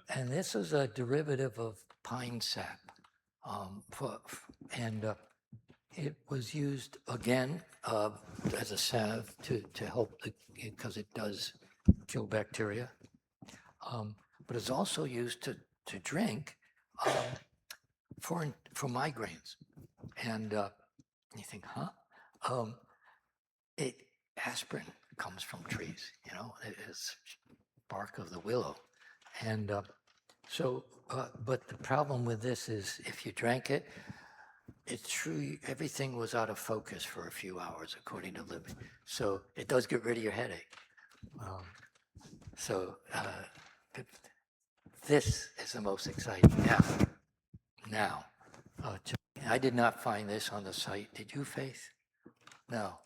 And this is a derivative of pine sap. It was used again as a salve to help, because it does kill bacteria. But it's also used to drink for migraines. And you think, huh? Aspirin comes from trees, it is bark of the willow. And but the problem with this is if you drank it, it's true, everything was out of focus for a few hours, according to Libby. So it does get rid of your headache. This is the most exciting. Now, I did not find this on the site. Did you, Faith? No.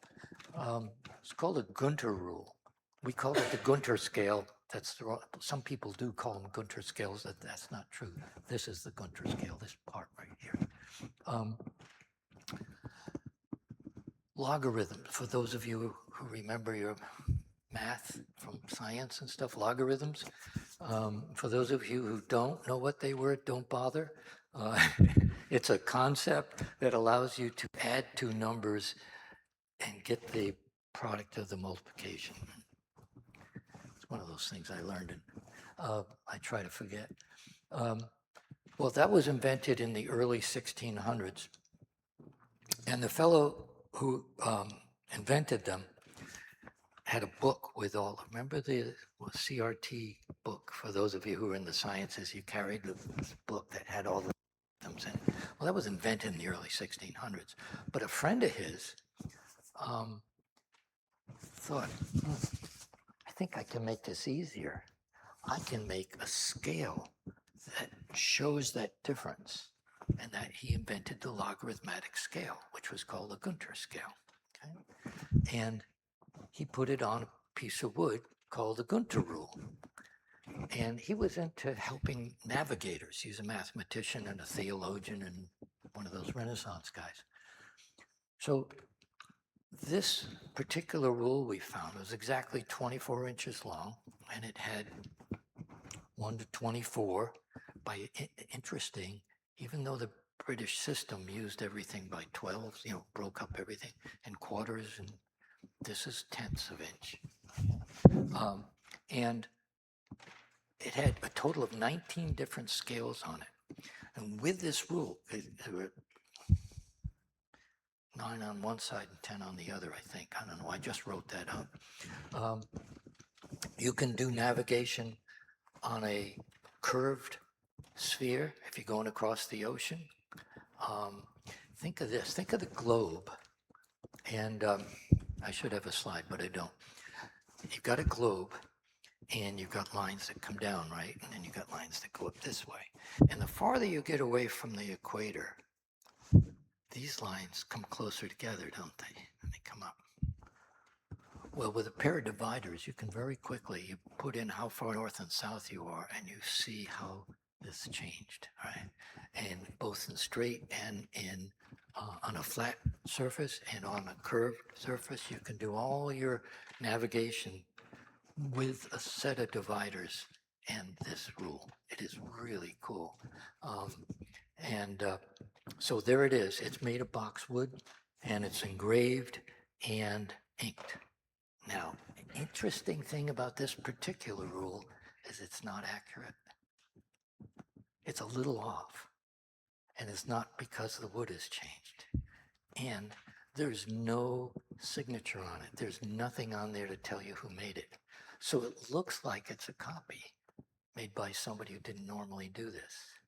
It's called a Gunter rule. We call it the Gunter scale. Some people do call them Gunter scales. That's not true. This is the Gunter scale, this part right here. Logarithms, for those of you who remember your math from science and stuff, logarithms. For those of you who don't know what they were, don't bother. It's a concept that allows you to add two numbers and get the product of the multiplication. It's one of those things I learned and I try to forget. Well, that was invented in the early 1600s. And the fellow who invented them had a book with remember the CRT book? For those of you who are in the sciences, you carried the book that had all the systems in it. Well, that was invented in the early 1600s. But a friend of his thought, I think I can make this easier. I can make a scale that shows that difference. And that he invented the logarithmic scale, which was called the Gunter scale. Okay? And he put it on a piece of wood called the Gunter rule. And he was into helping navigators. He's a mathematician and a theologian and one of those Renaissance guys. So this particular rule we found was exactly 24 inches long, and it had 1 to 24 by interesting, even though the British system used everything by 12s, broke up everything in quarters, and this is tenths of inch. And it had a total of 19 different scales on it. And with this rule, there were 9 on one side and 10 on the other, I think. I don't know, I just wrote that up. You can do navigation on a curved sphere if you're going across the ocean. Think of this, think of the globe. And I should have a slide, but I don't. You've got a globe and you've got lines that come down, right? And then you've got lines that go up this way. And the farther you get away from the equator, these lines come closer together, don't they? And they come up. Well, with a pair of dividers, you can very quickly, you put in how far north and south you are, and you see how this changed, right? And both in straight and on a flat surface and on a curved surface, you can do all your navigation with a set of dividers and this rule. It is really cool. So there it is. It's made of boxwood and it's engraved and inked. Now, an interesting thing about this particular rule is it's not accurate. It's a little off, and it's not because the wood has changed. And there's no signature on it. There's nothing on there to tell you who made it. So it looks like it's a copy made by somebody who didn't normally do this.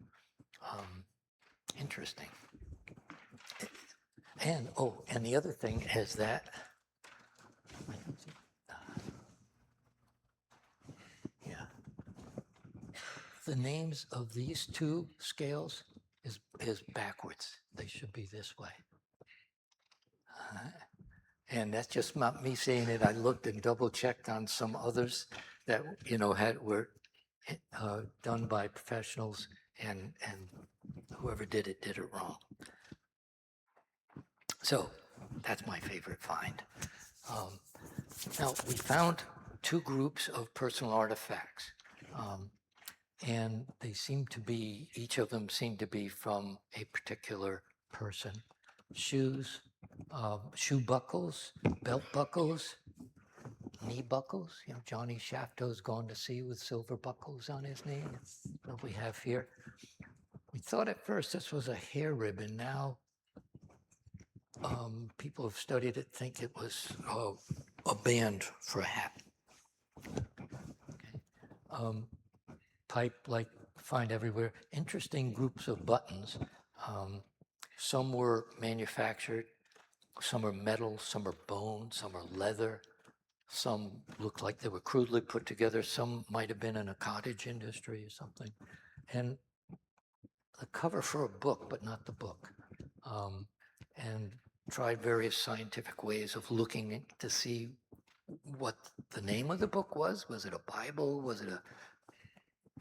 Interesting. And the other thing is that the names of these two scales is backwards. They should be this way. And that's just not me saying it. I looked and double checked on some others that were done by professionals, and whoever did it wrong. So that's my favorite find. Now we found two groups of personal artifacts. And they seem to be, each of them seem to be from a particular person. shoes, shoe buckles, belt buckles, knee buckles. You know, Johnny Shafto's gone to sea with silver buckles on his knee. It's what we have here. We thought at first this was a hair ribbon. Now people have studied it, think it was a band for a hat. Okay. Pipe, like find everywhere. Interesting groups of buttons. Some were manufactured, some are metal, some are bone, some are leather. Some look like they were crudely put together. Some might have been in a cottage industry or something. And the cover for a book, but not the book. And tried various scientific ways of looking to see what the name of the book was. Was it a Bible? Was it a...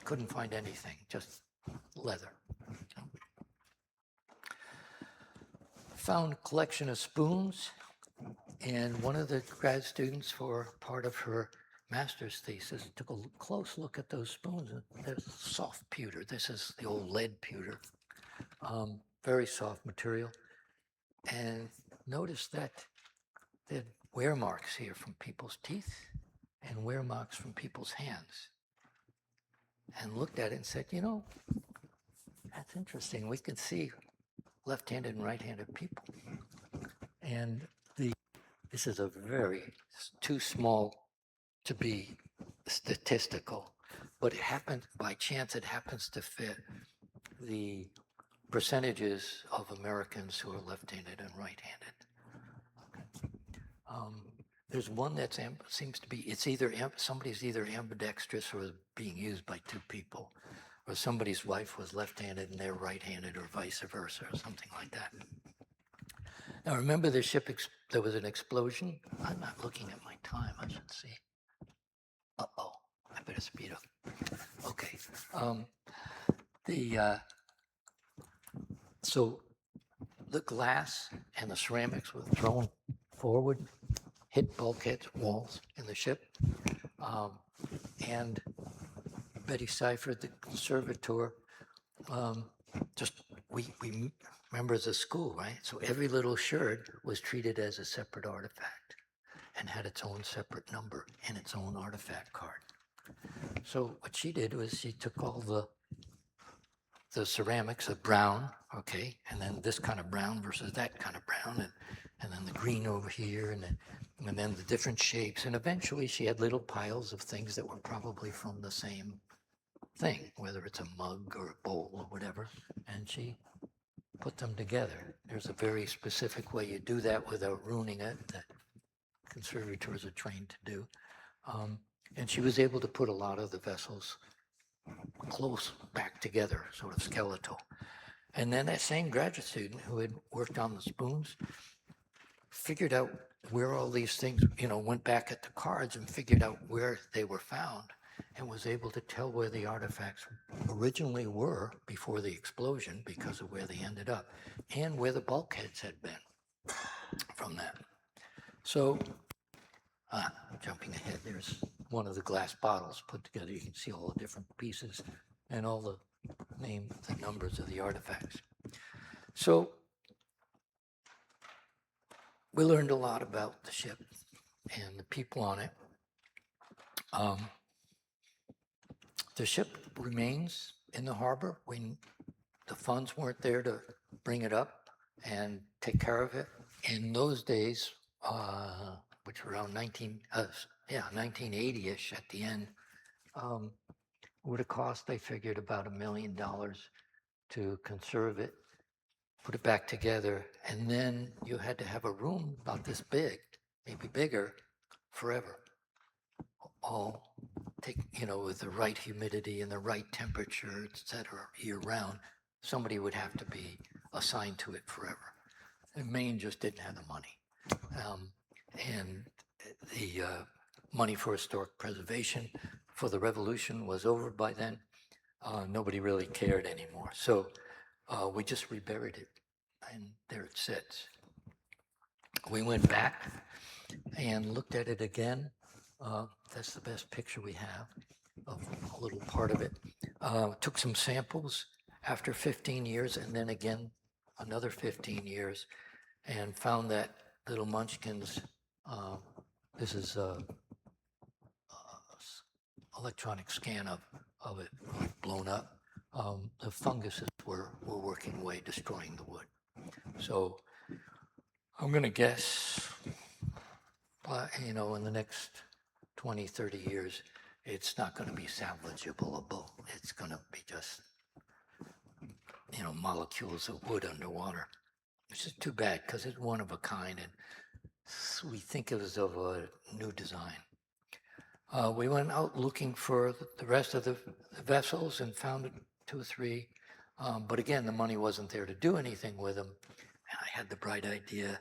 Couldn't find anything, just leather. Found a collection of spoons, and one of the grad students for part of her master's thesis took a close look at those spoons. And there's soft pewter. This is the old lead pewter, very soft material. And notice that there are wear marks here from people's teeth and wear marks from people's hands. And looked at it and said, you know, that's interesting. We can see left-handed and right-handed people. And this is a too small to be statistical, but it happened, by chance, it happens to fit the percentages of Americans who are left-handed and right-handed. Okay. There's one that seems to be, it's either somebody's either ambidextrous or is being used by two people, or somebody's wife was left-handed and they're right-handed, or vice versa, or something like that. Now remember the ship, there was an explosion. I'm not looking at my time, I should see. Uh-oh, I better speed up. Okay, so the glass and the ceramics were thrown forward, hit bulkheads, walls in the ship. And Betty Seifert, the conservator, we remember as a school, right? So every little sherd was treated as a separate artifact and had its own separate number and its own artifact card. So what she did was she took all the ceramics of brown, okay, and then this kind of brown versus that kind of brown, and then the green over here, and then the different shapes, and eventually she had little piles of things that were probably from the same thing, whether it's a mug or a bowl or whatever, and she put them together. There's a very specific way you do that without ruining it that conservators are trained to do. And she was able to put a lot of the vessels close back together, sort of skeletal. And then that same graduate student who had worked on the spoons figured out where all these things, went back at the cards and figured out where they were found, and was able to tell where the artifacts originally were before the explosion because of where they ended up, and where the bulkheads had been from that. So, jumping ahead, there's one of the glass bottles put together. You can see all the different pieces and all the numbers of the artifacts. So, we learned a lot about the ship and the people on it. The ship remains in the harbor. The funds weren't there to bring it up and take care of it. In those days, which were around 1980-ish at the end, would have cost, they figured, about $1 million to conserve it, put it back together, and then you had to have a room about this big, maybe bigger, forever. All with the right humidity and the right temperature, et cetera, year round. Somebody would have to be assigned to it forever. And Maine just didn't have the money. And the money for historic preservation for the revolution was over by then. Nobody really cared anymore. So we just reburied it, and there it sits. We went back and looked at it again. That's the best picture we have of a little part of it. Took some samples after 15 years, and then again another 15 years, and found that little munchkins, this is electronic scan of it blown up. The funguses were working away, destroying the wood. So I'm going to guess, in the next 20, 30 years, it's not going to be salvageable. It's going to be just, molecules of wood underwater, which is too bad because it's one of a kind and we think it was of a new design. We went out looking for the rest of the vessels and found 2 or 3. But again, the money wasn't there to do anything with them. And I had the bright idea.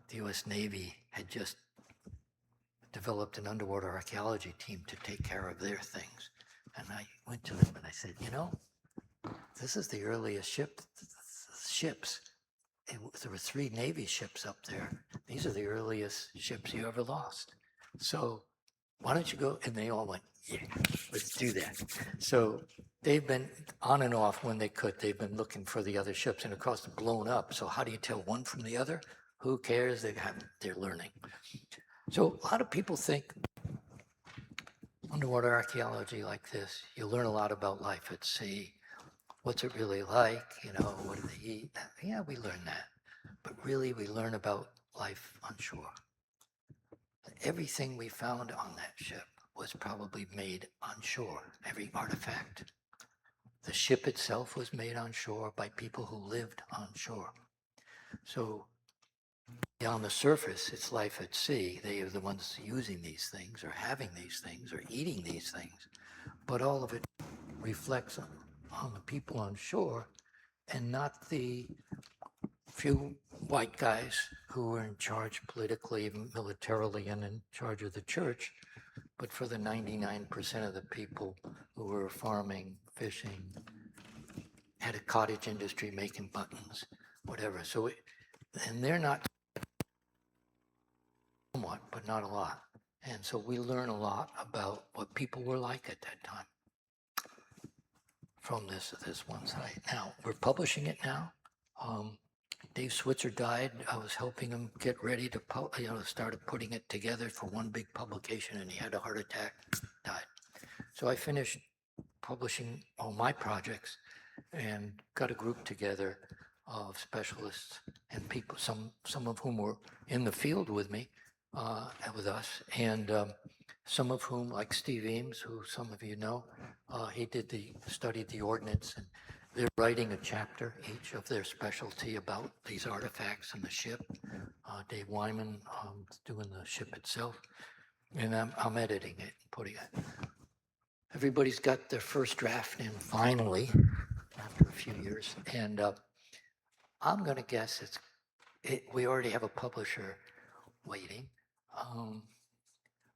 The U.S. Navy had just developed an underwater archaeology team to take care of their things. And I went to them and I said, this is the earliest ships. There were 3 Navy ships up there. These are the earliest ships you ever lost. So why don't you go? And they all went, yeah, let's do that. So they've been on and off when they could. They've been looking for the other ships, and of course, they're blown up. So how do you tell one from the other? Who cares? They're learning. So a lot of people think underwater archaeology like this, you learn a lot about life at sea. What's it really like? What do they eat? Yeah, we learn that. But really, we learn about life on shore. Everything we found on that ship was probably made on shore, every artifact. The ship itself was made on shore by people who lived on shore. So on the surface, it's life at sea. They are the ones using these things or having these things or eating these things. But all of it reflects on the people on shore and not the few white guys who were in charge politically, militarily, and in charge of the church, but for the 99% of the people who were farming, fishing, had a cottage industry making buttons, whatever. So, and they're not somewhat, but not a lot. And so we learn a lot about what people were like at that time from this one site. Now, we're publishing it now. Dave Switzer died. I was helping him get ready to, started putting it together for one big publication, and he had a heart attack, died. So I finished publishing all my projects and got a group together of specialists and people, some of whom were in the field with me, with us, and some of whom, like Steve Eames, who some of you know, he studied the ordnance, and they're writing a chapter each of their specialty about these artifacts and the ship. Dave Wyman doing the ship itself, and I'm editing it, putting it. Everybody's got their first draft in finally, after a few years, and I'm going to guess we already have a publisher waiting.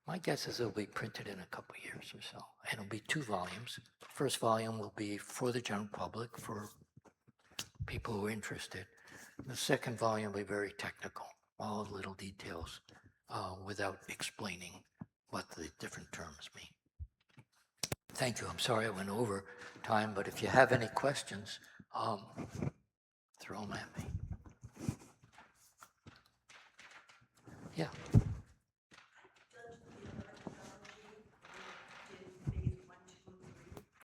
My guess is it'll be printed in a couple of years or so, and it'll be 2 volumes. First volume will be for the general public, for people who are interested. The second volume will be very technical, all the little details, without explaining what the different terms mean. Thank you. I'm sorry I went over time, but if you have any questions, throw them at me. Yeah.